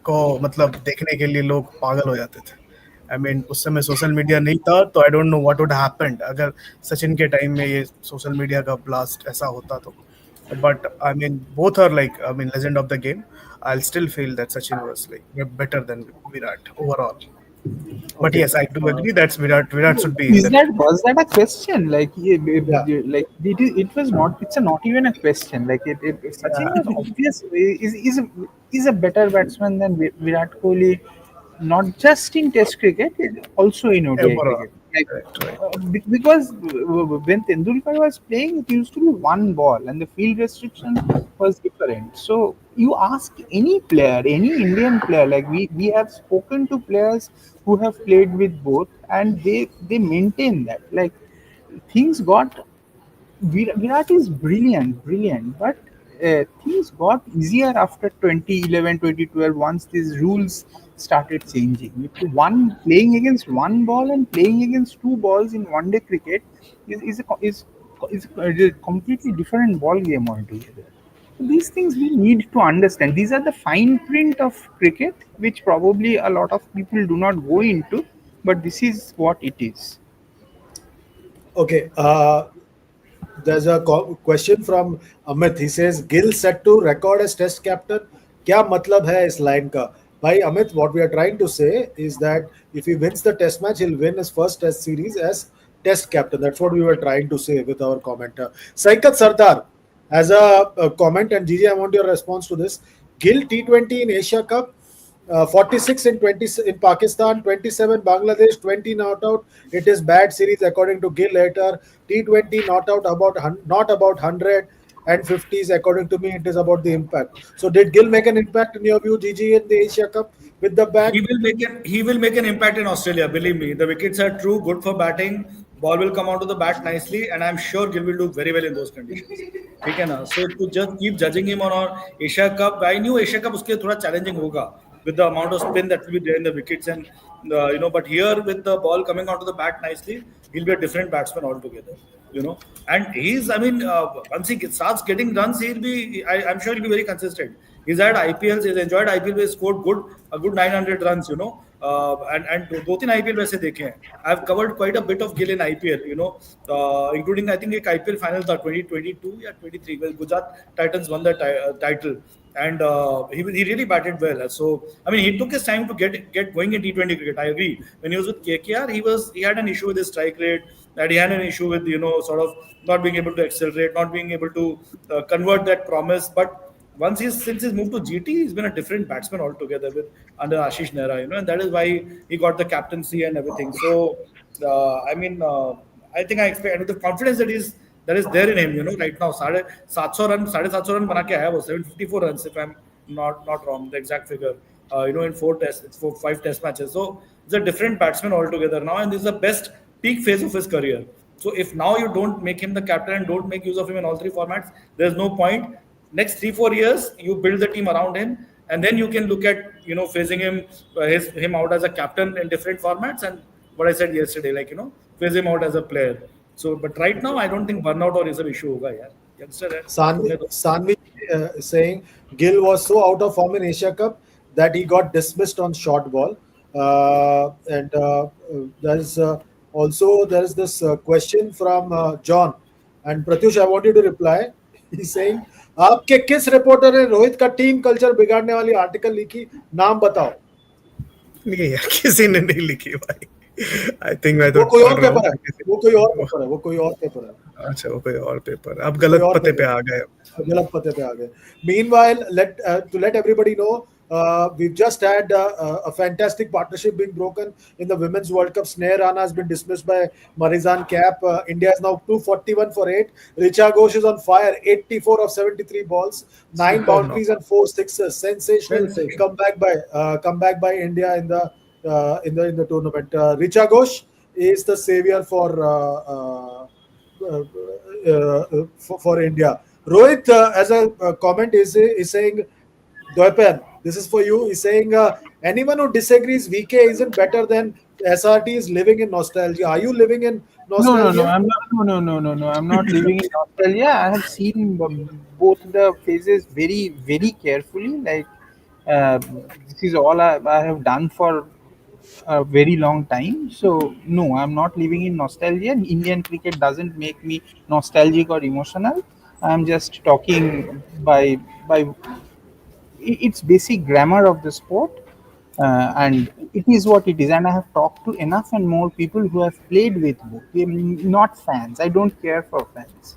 को मतलब देखने के लिए लोग पागल हो जाते थे. आई मीन उस समय सोशल मीडिया नहीं था तो आई don't know what would happened अगर सचिन के टाइम में ये सोशल मीडिया का ब्लास्ट ऐसा होता तो. But I mean both are like I mean legend of the game. I still feel that Sachin was like better than Virat overall. But
Okay.
yes, I do agree that Virat should be in the
Was that a question? Like,
Yeah.
like it was not. It's not even a question. Like, Sachin was obvious is a better batsman than Virat Kohli, not just in Test cricket, also in ODI
overall.
cricket. Like,
Right.
because when Tendulkar was playing, it used to be one ball, and the field restriction was different. So you ask any player, any Indian player, like we have spoken to players who have played with both, and they maintain that. Like things got Virat is brilliant, but things got easier after 2011, 2012 once these rules started changing. One playing against one ball and playing against two balls in one day cricket is a completely different ball game altogether. So these things we need to understand. These are the fine print of cricket, which probably a lot of people do not go into, but this is what it is.
Okay. there's a question from Amit. He says Gill set to record as test captain. क्या मतलब है इस line का? By Amit, what we are trying to say is that if he wins the test match, he'll win his first test series as test captain. That's what we were trying to say with our commenter. Saikat Sardar has a comment, and Gigi, I want your response to this. Gill T20 in Asia Cup, 46 in 20 in Pakistan, 27 Bangladesh, 20 not out. It is bad series according to Gill later. T20 not out about not about 150s according to me. It is about the impact. So did Gill make an impact in your view, GG, in the Asia Cup with the bat?
He will make an impact in Australia. Believe me, the wickets are true, good for batting. Ball will come onto the bat nicely, and I'm sure Gill will do very well in those conditions. ठीक है ना? So to just keep judging him on our Asia Cup, I knew Asia Cup उसके लिए थोड़ा challenging होगा with the amount of spin that will be there in the wickets and but here with the ball coming onto the bat nicely, he'll be a different batsman altogether. And he's, I mean, once he starts getting runs, I'm sure he'll be very consistent. He's had IPLs, he's enjoyed IPL, he's scored a good 900 runs, and दो तीन IPL वैसे देखे हैं. I've covered quite a bit of Gill in IPL, including I think एक IPL final था 2022 या 23 where Gujarat Titans won the title. And he really batted well. So I mean, he took his time to get going in T20 cricket. I agree. When he was with KKR, he had an issue with his strike rate. That he had an issue with sort of not being able to accelerate, not being able to convert that promise. But since he's moved to GT, he's been a different batsman altogether with under Ashish Nehra. And that is why he got the captaincy and everything. So I mean, I think I expect, and with the confidence that is there in him, right now, 750 run बना के आया वो 754 runs if I'm not wrong, the exact figure, in 5 test matches. So he's a different batsman altogether now, and this is the best peak phase of his career. So if now you don't make him the captain and don't make use of him in all 3 formats, there's no point. Next 3-4 years, you build the team around him, and then you can look at phasing him out as a captain in different formats. And what I said yesterday, phase him out as a player. So, but right now, I don't think burnout or is an issue होगा यार. Youngster है.
Sanvi is saying Gill was so out of form in Asia Cup that he got dismissed on short ball. And there's this question from John. And Pratyush, I want you to reply. He's saying, आपके किस reporter ने रोहित का team culture बिगाड़ने वाली article लिखी? नाम बताओ.
नहीं यार, किसी ने नहीं लिखी भाई. I think मैं
वो
तो
कोई और
पढ़ रहा हूँ.
पेपर है. वो कोई और पेपर है. वो कोई और पेपर है.
अच्छा, वो कोई और पेपर. अब गलत पते पे आ गए.
गलत पते पे आ गए. Meanwhile, to let everybody know, we've just had a fantastic partnership being broken in the Women's World Cup. Sneh Rana has been dismissed by Marizan Cap. India is now 241 for 8. Richa Ghosh is on fire, 84 of 73 balls, 9 boundaries and 4 sixes. Sensational comeback by India in the tournament. Richa Ghosh is the savior for India. Rohit, as a comment, is saying, Dwaipan, this is for you. He's saying, anyone who disagrees, VK isn't better than SRT is living in nostalgia. Are you living in nostalgia?
No. I'm not living in Australia. I have seen both the phases very, very carefully. Like this is all I have done for a very long time. So no, I'm not living in nostalgia. Indian cricket doesn't make me nostalgic or emotional. I'm just talking by its basic grammar of the sport, and it is what it is. And I have talked to enough and more people who have played with both. Not fans. I don't care for fans.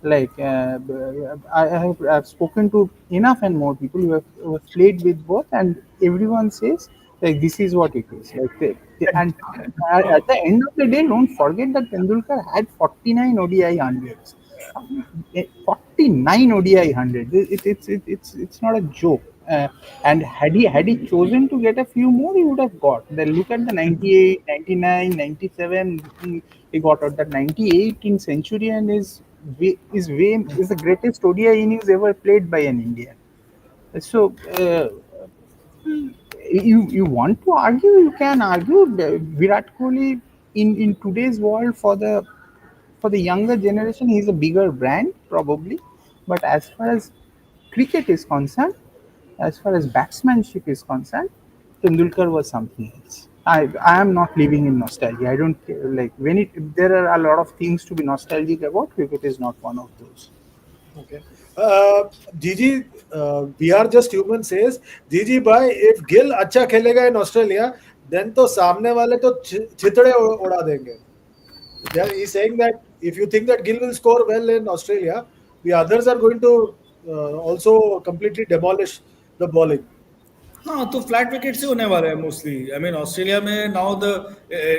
Like I've spoken to enough and more people who have played with both, and everyone says like this is what it is. Like and at the end of the day, don't forget that Tendulkar had 49 ODI hundreds. 49 ODI hundreds. It's not a joke. And had he chosen to get a few more, he would have got. Then look at the 98, 99, 97. He got out. That 98 in Centurion is the greatest ODI innings ever played by an Indian. So you want to argue, you can argue. Virat Kohli in today's world for the younger generation, he's a bigger brand probably. But as far as cricket is concerned, as far as batsmanship is concerned, Tendulkar was something else. I am not living in nostalgia. I don't like when it. There are a lot of things to be nostalgic about. Cricket is not one of those.
Okay. Gigi, we are just human says, Gigi bhai, if Gill अच्छा खेलेगा in Australia, then तो सामने वाले तो छितड़े उड़ा देंगे. He's saying that if you think that Gill will score well in Australia, the others are going to also completely demolish the bowling.
हाँ तो फ्लैट विकेट से होने वाला है मोस्टली आई मीन ऑस्ट्रेलिया में now the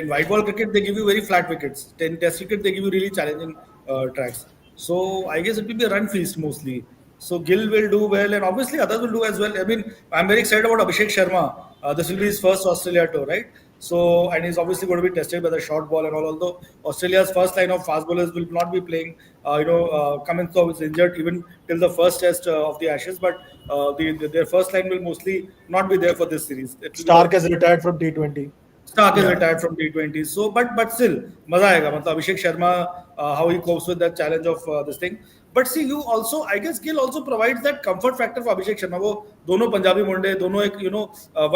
white ball cricket they give you very flat wickets test cricket they give you really challenging tracks so I guess it will be a run feast mostly. So Gill will do well, and obviously others will do as well. I mean, I'm very excited about Abhishek Sharma. This will be his first Australia tour, right? So, and he's obviously going to be tested by the short ball and all. Although Australia's first line of fast bowlers will not be playing, Cummins is injured even till the first test of the Ashes, but their first line will mostly not be there for this series. It will be
Stark has retired from T20.
Stark is retired from T20, so but still मजा आएगा मतलब Abhishek Sharma how he copes with that challenge of this thing. But see, you also, I guess Gill also provides that comfort factor for Abhishek Sharma. वो दोनों पंजाबी मुंडे दोनों एक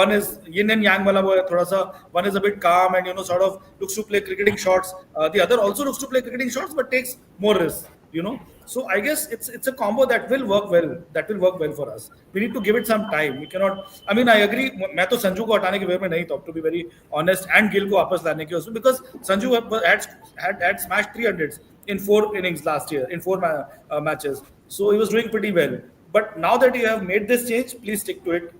one is yin and yang वाला वो है थोड़ा सा, one is a bit calm and sort of looks to play cricketing shots. The other also looks to play cricketing shots but takes more risks. So I guess it's a combo that will work well. That will work well for us. We need to give it some time. We cannot. I mean, I agree. मैं तो संजू को हटाने के वे में नहीं था, to be very honest, and Gill को वापस लाने की उसमें, because Sanju had smashed 300s in 4 innings last year in 4 matches. So he was doing pretty well. But now that you have made this change, please stick to it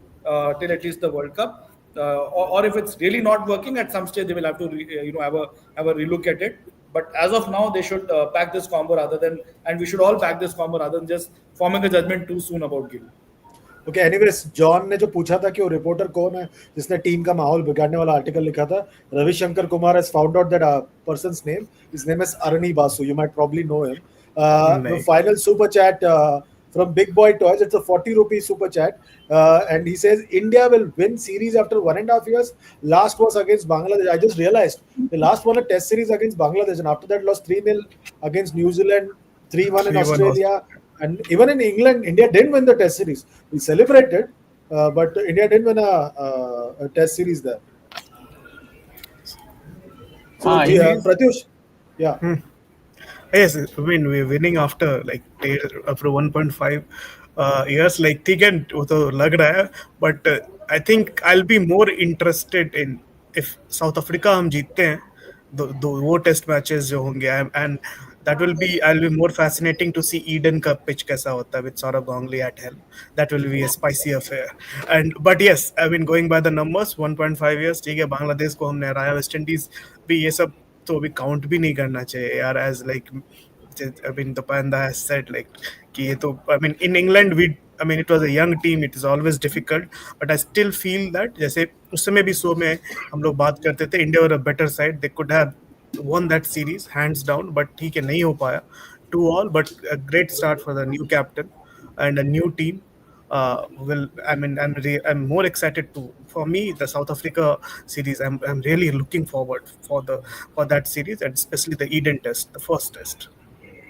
till at least the World Cup. Or if it's really not working, at some stage they will have to have a relook at it. But as of now, they should pack this combo and we should all pack this combo rather than just forming a judgment too soon about Gill.
Okay anyways John ने जो पूछा था कि वो reporter कौन है जिसने team का माहौल बिगाड़ने वाला आर्टिकल लिखा था, Ravishankar Kumar has found out that person's name. His name is Arani Basu. You might probably know him. The final super chat from Big Boy Toys. It's a 40 rupee super chat, and he says India will win series after 1.5 years. Last was against Bangladesh. I just realized they last won a test series against Bangladesh, and after that lost 3-0 against New Zealand, 3-1 in Australia. And even in England, India didn't win the test series. We celebrated, but India didn't win a test series there. So, Pratyush, yeah.
Yes, I mean we're winning after after 1.5 years. Like ठीक है वो तो लग रहा है, but I think I'll be more interested in if South Africa हम जीतते हैं वो टेस्ट मैचेस जो होंगे, and that will be I'll be more fascinating to see Eden का pitch कैसा होता है with Saurabh Ganguly at helm. That will be a spicy affair. But yes, I mean going by the numbers, 1.5 years ठीक है, बांग्लादेश को हमने हराया, West Indies भी, ये सब तो अभी काउंट भी नहीं करना चाहिए यार, as like I mean Tapanda has said कि ये तो I mean in England I mean it was a young team, it is always difficult, but I still feel that जैसे उस समय भी शो में हम लोग बात करते थे India were a better side, they could have won that series hands down, but ठीक है नहीं हो पाया 2-2, but a great start for the new captain and a new team. I'm more excited for me the South Africa series. I'm really looking forward for that series, and especially the Eden test, the first test.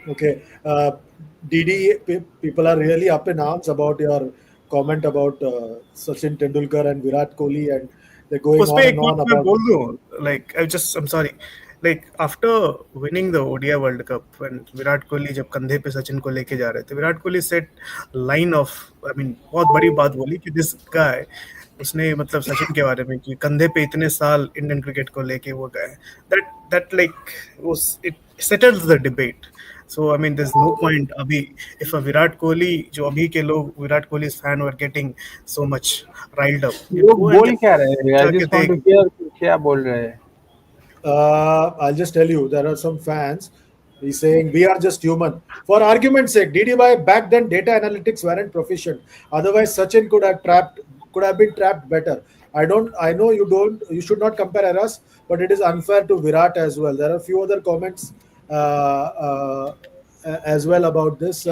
Okay, DD, people are really up in arms about your comment about Sachin Tendulkar and Virat Kohli, and they're going on and on about.
I'm sorry. After winning the ODI World Cup, when Virat Kohli जब कंधे पे सचिन को लेके जा रहे थे, Virat Kohli said line of, I mean बहुत बड़ी बात बोली कि this guy, उसने मतलब सचिन के बारे में कि कंधे पे इतने साल इंडियन क्रिकेट को लेके वो गए, that it settles the debate. So I mean there's no point अभी if a Virat Kohli, जो अभी के लोग Virat Kohli's fan were getting so much riled up,
वो बोल क्या रहे हैं? I just want to hear क्या बोल रहे हैं.
I'll just tell you, there are some fans. He's saying we are just human. For argument's sake, DDY back then data analytics weren't proficient. Otherwise, Sachin could have been trapped better. I know you should not compare us, but it is unfair to Virat as well. There are a few other comments as well about this.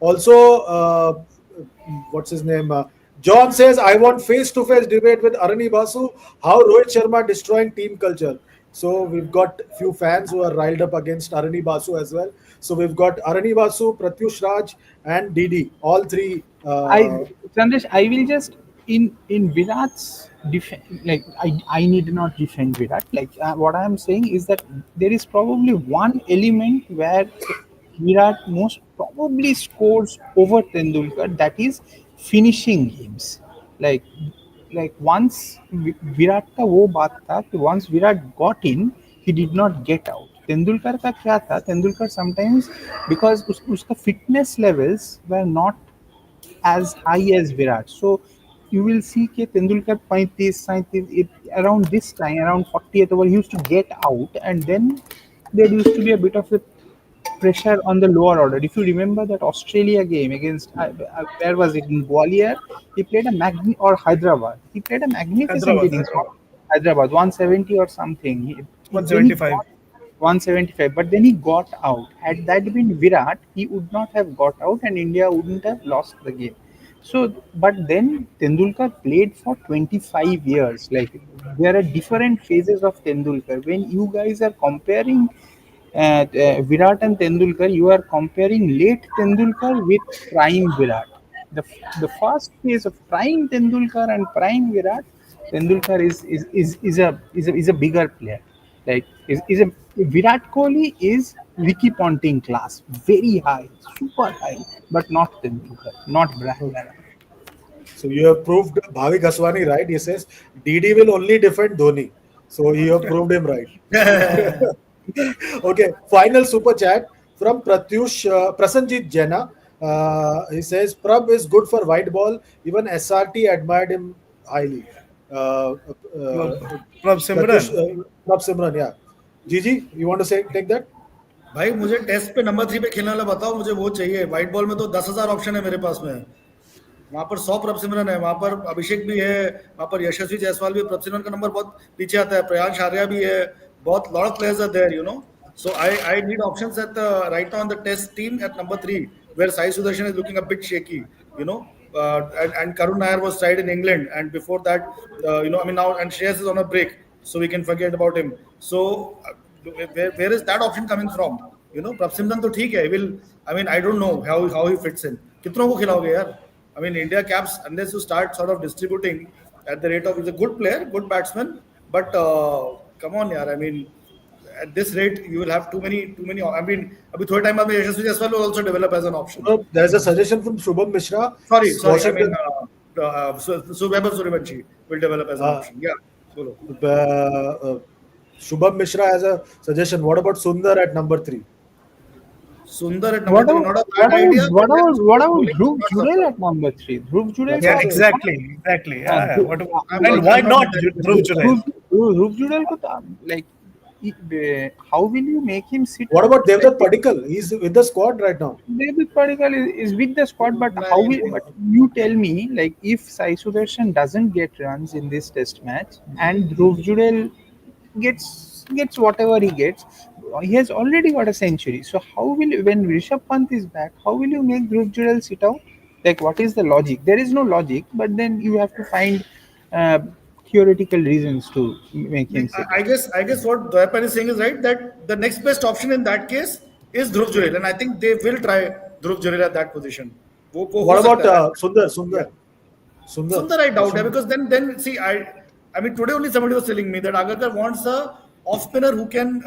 Also, what's his name? John says, I want face-to-face debate with Arani Basu. How Rohit Sharma destroying team culture. So we've got few fans who are riled up against Arani Basu as well. So we've got Arani Basu, Pratyush Raj, and DD. All three.
Sandesh, I will just in Virat's defense, like I need not defend Virat. Like what I am saying is that there is probably one element where Virat most probably scores over Tendulkar. That is finishing games. Like once Virat का वो बात था कि once Virat got in he did not get out. Tendulkar का क्या था, Tendulkar sometimes because उसका fitness levels were not as high as Virat. So you will see कि Tendulkar 35, 37, around this time, around 40th over, he used to get out, and then there used to be a bit of a pressure on the lower order. If you remember that Australia game against where was it, in Gwalior, he played a or Hyderabad. He played a magnificent
Hyderabad,
innings for
Hyderabad.
Hyderabad, 170 or something. Then he
175.
got 175, but then he got out. Had that been Virat, he would not have got out, and India wouldn't have lost the game. So, but then Tendulkar played for 25 years. Like there are different phases of Tendulkar. When you guys are comparing Virat and Tendulkar, you are comparing late Tendulkar with prime Virat. The first phase of prime Tendulkar and prime Virat, Tendulkar is a bigger player. Like is a Virat Kohli is Ricky Ponting class, very high, super high, but not Tendulkar, not Virat.
So you have proved Bhavik Aswani right. He says DD will only defend Dhoni. So you have proved him right. Okay, final super chat from Prasanjit Jena. He says Prab is good for white ball. Even SRT admired him highly.
Prab Prab
Pratyush,
Simran.
Prab Simran, yeah. Gigi, you want to say take that?
भाई मुझे test पे number 3 पे खेलने वाला बताओ, मुझे वो चाहिए। व्हाइट बॉल में तो 10,000 ऑप्शन है मेरे पास में। वहां पर 100 प्रभ सिमरन है, वहां पर अभिषेक भी है, वहां पर यशस्वी जायसवाल भी। प्रभ सिमरन का नंबर बहुत पीछे आता है, प्रयांश आर्या भी है, बहुत lot of players are there, you know. So I need options at right now on the test team at number 3 where Sai Sudharsan is looking a bit shaky, you know. And Karun Nair was tried in England, and before that, you know, I mean now, and Shreyas is on a break, so we can forget about him. So where is that option coming from? You know, Prab Simran तो ठीक है, will, I mean I don't know how he fits in. कितनों को खिलाओगे यार? I mean, India caps, unless you start sort of distributing at the rate of, he's a good player, good batsman, but come on, yaar. I mean, at this rate, you will have too many. I mean, abhi thode time बाद में यशस्वी Jaiswal will also develop as an option.
There's a suggestion from Shubham Mishra.
Sorry. I mean,
Washington.
Vaibhav Suryavanshi will develop as an option. Yeah, bolo.
Shubham Mishra has a suggestion. What about Sundar at number 3?
Sundar at number 3, not a bad idea.
What about
Bowling
Dhruv
should not
Jurel
suffer.
at number 3? Dhruv Jurel
That's
Yeah,
what
का
I'm saying.
exactly. Yeah,
Dhruv
what,
I'm
and
not,
why
I'm not
not
in that
Dhruv
position.
Jurel?
Dhruv Jurel को तो, like how will you make him sit?
What about Devdutt Padikkal? He's with the squad right now.
David Padikkal is with the squad, but how will?
नहीं,
But you tell me, like if Sai Sudarshan doesn't get runs in this Test match and Dhruv Jurel gets whatever he gets, he has already got a century. So how will, when Rishabh Pant is back, how will you make Dhruv Jurel sit out? Like what is the logic? There is no logic, but then you have to find uh, theoretical reasons to make him sit out.
I guess what Dwayapan is saying is right, that the next best option in that case is Dhruv Jurel, and I think they will try Dhruv Jurel at that position. वो हो
What about
सकता है।
Sundar?
Yeah.
Sundar.
Sundar, I doubt, because then see, I mean today only somebody was telling me that Agarkar wants a off spinner who can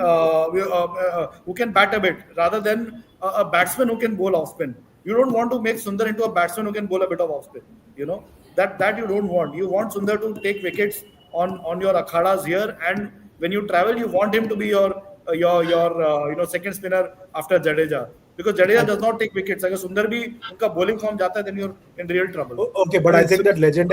bat a bit rather than a batsman who can bowl off spin. You don't want to make Sundar into a batsman who can bowl a bit of off spin. You know, that you don't want. You want Sundar to take wickets on your akhadas here, and when you travel, you want him to be your second spinner after Jadeja, because Jadeja does not take wickets. अगर सुंदर भी उनका bowling form जाता है, then you're in real trouble.
Okay, but I think that Legend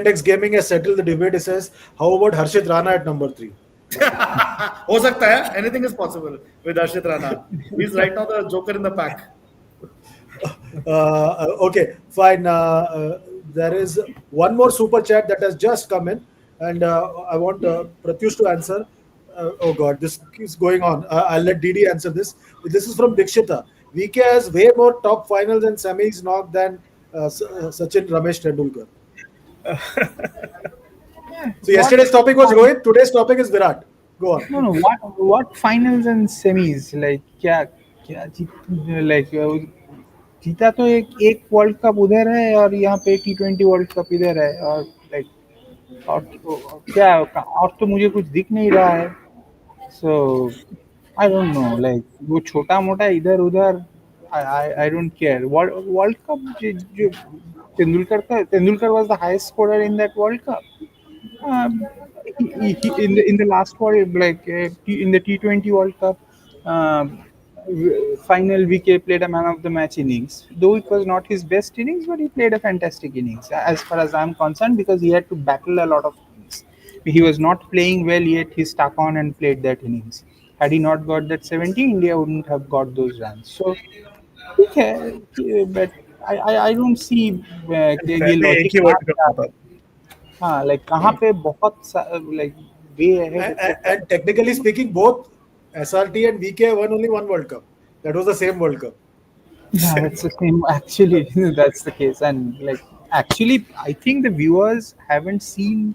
X Gaming has settled the debate. It says, how about Harshit Rana at number 3?
हो सकता है, anything is possible with Harshit Rana. He's right now the joker in the pack.
Okay, fine. There is one more super chat that has just come in, and I want Pratyush to answer. Oh God, this keeps going on. I'll let Didi answer this. This is from Dikshita. VK has way more top finals and semis knocked than Sachin Ramesh Tendulkar. So yesterday's topic was Rohit. Today's topic is Virat. Go on.
No. What finals and semis? Like, क्या जीत, like जीता तो एक एक world cup उधर है और यहाँ पे T20 वर्ल्ड कप इधर है, और लाइक और क्या, और तो मुझे कुछ दिख नहीं रहा है। So I don't know, like वो छोटा मोटा इधर उधर, I don't care. World cup जो Tendulkar was the highest scorer in that world cup. Um, in the last world, like in the T20 World Cup final, VK played a man of the match innings. Though it was not his best innings, but he played a fantastic innings, as far as I'm concerned, because he had to battle a lot of things. He was not playing well, yet he stuck on and played that innings. Had he not got that 70, India wouldn't have got those runs. So, okay, but I don't see ये
पहले एक
logic
ही
कहाँ
world
पे
cup
आ
होता
रहा है. हाँ, like कहाँ पे बहुत like way ahead.
And technically speaking, both SRT and VK won only one World Cup. That was the same World Cup.
Yeah, that's the same. Actually, that's the case. And like, actually, I think the viewers haven't seen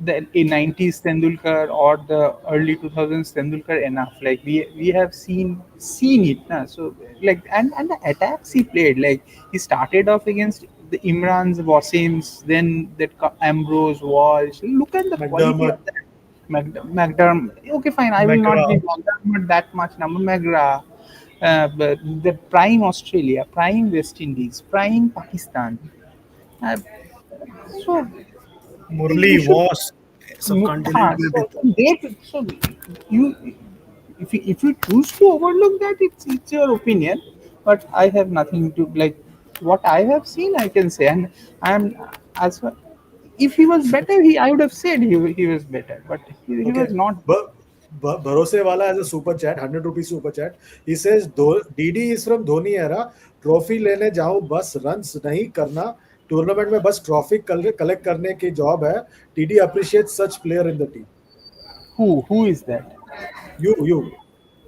the in 90s Tendulkar or the early 2000s Tendulkar enough. Like we have seen it, na? So like, and the attacks he played, like he started off against the Imran's, Wasims, then that Ambrose, Walsh. Look at the quality of
McDermott.
that. McDermott. Okay, fine. I will not
McGrath.
give McDermott that much number. McGrath, but the prime Australia, prime West Indies, prime Pakistan. Uh, so
Murali
you should.
Wash सब
हाँ,
continent में भी था.
so you, if you choose to overlook that, it's your opinion, but I have nothing to like. What I have seen, I can say, and I'm as well, if he was better, I would have said he was better, but he
Okay.
was not.
Bharose Wala has a super chat, 100 rupees super chat. He says, DD is from Dhoni era. Trophy लेने जाऊं बस runs नहीं करना, tournament में बस trophy collect करने की job है. TD appreciate such player in the team.
Who is that?
You.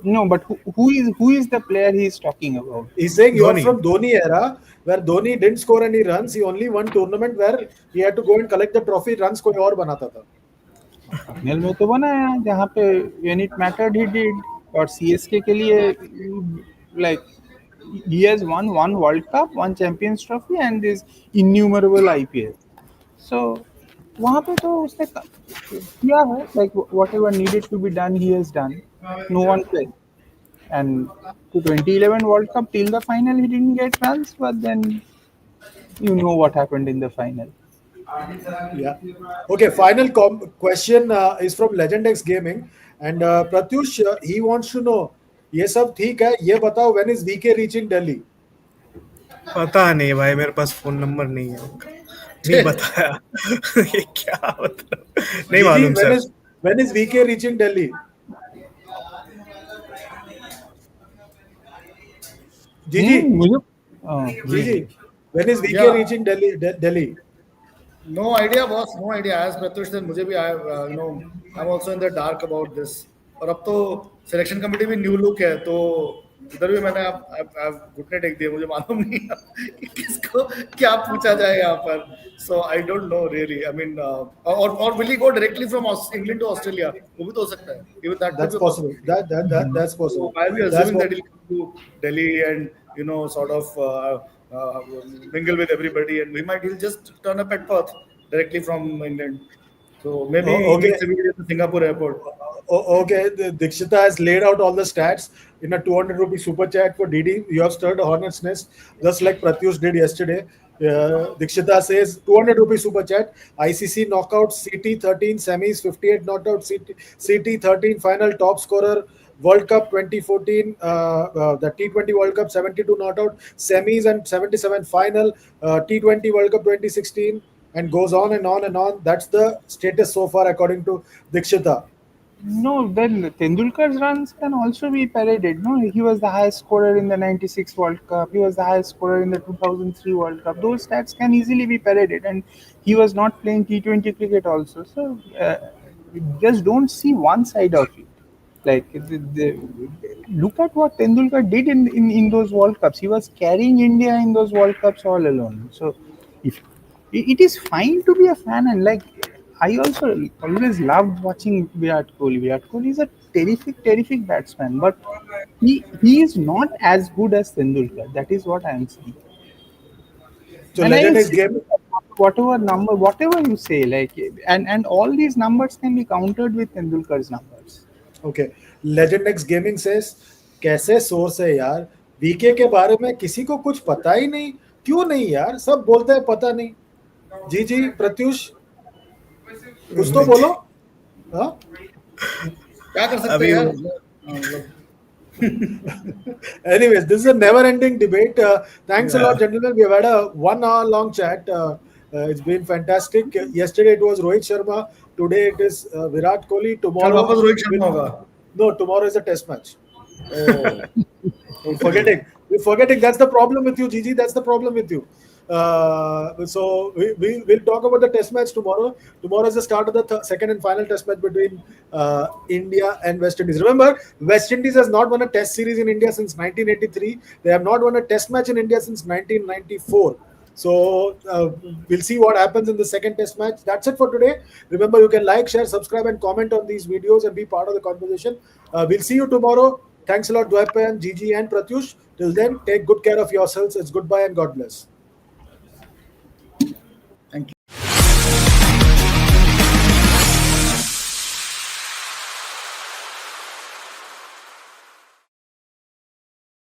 No, but who is the player he is talking about?
He's saying you are
Dhoni.
from Dhoni era, where Dhoni didn't score any runs. He only won tournament where he had to go and collect the trophy. Runs कोई और बनाता था.
Final में तो बनाया जहाँ पे when it mattered he did, और CSK के लिए like he has won one World Cup, one Champions Trophy and this innumerable IPL. So वहाँ पे तो उसने किया है, like whatever needed to be done he has done. No one said. And to 2011 World Cup till the final he didn't get runs, but then you know what happened in the final.
Yeah. Okay. Final question is from Legend X Gaming, and Pratyush, he wants to know. ये सब ठीक है, ये बताओ when is VK reaching Delhi?
पता नहीं भाई, मेरे पास फोन नंबर नहीं है उनका, नहीं बताया. ये क्या मतलब, नहीं
Gigi,
मालूम sir.
when is VK reaching Delhi? Gigi,
मुझे
Gigi, when is VK
Yeah,
reaching Delhi?
no idea, boss. No idea. As Pratyush said, मुझे भी I'm also in the dark about this. और अब तो सिलेक्शन कमेटी भी new look है, तो उधर भी मैंने अब घुटने टेक दिए. मुझे मालूम नहीं है कि किसको क्या पूछा जाए यहाँ पर. So I don't know really. I mean, or will he go directly from England to Australia? वो भी तो हो सकता है. Even that could
That's
be
possible.
possible.
That's
So
possible.
I'll be
That's
assuming
po-
that he'll come to Delhi and sort of uh, mingle with everybody, and he'll just turn up at Perth directly from England. So maybe he
okay.
meets everybody at the Singapore airport.
Okay, Dikshita has laid out all the stats in a 200 rupee super chat for DD. You have stirred a hornet's nest, just like Pratyush did yesterday. Dikshita says 200 rupee super chat. ICC knockouts, CT13 semis, 58 knockouts, CT13 final top scorer. World Cup 2014, the T20 World Cup 72 not out, semis and 77 final, T20 World Cup 2016, and goes on and on and on. That's the status so far according to Dikshita.
No, then Tendulkar's runs can also be paraded. No, he was the highest scorer in the '96 World Cup. He was the highest scorer in the 2003 World Cup. Those stats can easily be paraded, and he was not playing T20 cricket also. So just don't see one side of it. Like look at what Tendulkar did in those World Cups. He was carrying India in those World Cups all alone. So if it is fine to be a fan, and like I also always loved watching Virat Kohli. Virat Kohli is a terrific batsman, but he is not as good as Tendulkar. That is what I am saying.
So
And I
legend
will
X
say
game.
whatever number, whatever you say, like, and all these numbers can be countered with Tendulkar's numbers.
Okay, legend X gaming says, कैसे source है यार, VK के बारे में किसी को कुछ पता ही नहीं, क्यों नहीं यार, सब बोलते हैं पता नहीं। जी जी प्रत्युष, कुछ तो बोलो। हाँ,
क्या कर सकते हैं
अभी
यार
वो
मतलब
anyways, this is a never ending debate. Thanks a lot,
yeah.
gentlemen. We have had a 1 hour long chat. It's been fantastic. Yesterday it was Rohit Sharma, today it is Virat Kohli,
कल
tomorrow
वापस Rohit
will,
Sharma होगा
no, tomorrow is a test match.
O
We're forgetting. We're forgetting. That's the problem with you, Gigi. That's the problem with you. So we'll talk about the test match tomorrow. Tomorrow is the start of the second and final test match between India and West Indies. Remember, West Indies has not won a test series in India since 1983. They have not won a test match in India since 1994. So we'll see what happens in the second test match. That's it for today. Remember, you can like, share, subscribe, and comment on these videos and be part of the conversation. We'll see you tomorrow. Thanks a lot, Dwaipan, Gigi, and Pratyush. Till then, take good care of yourselves. It's goodbye and God bless.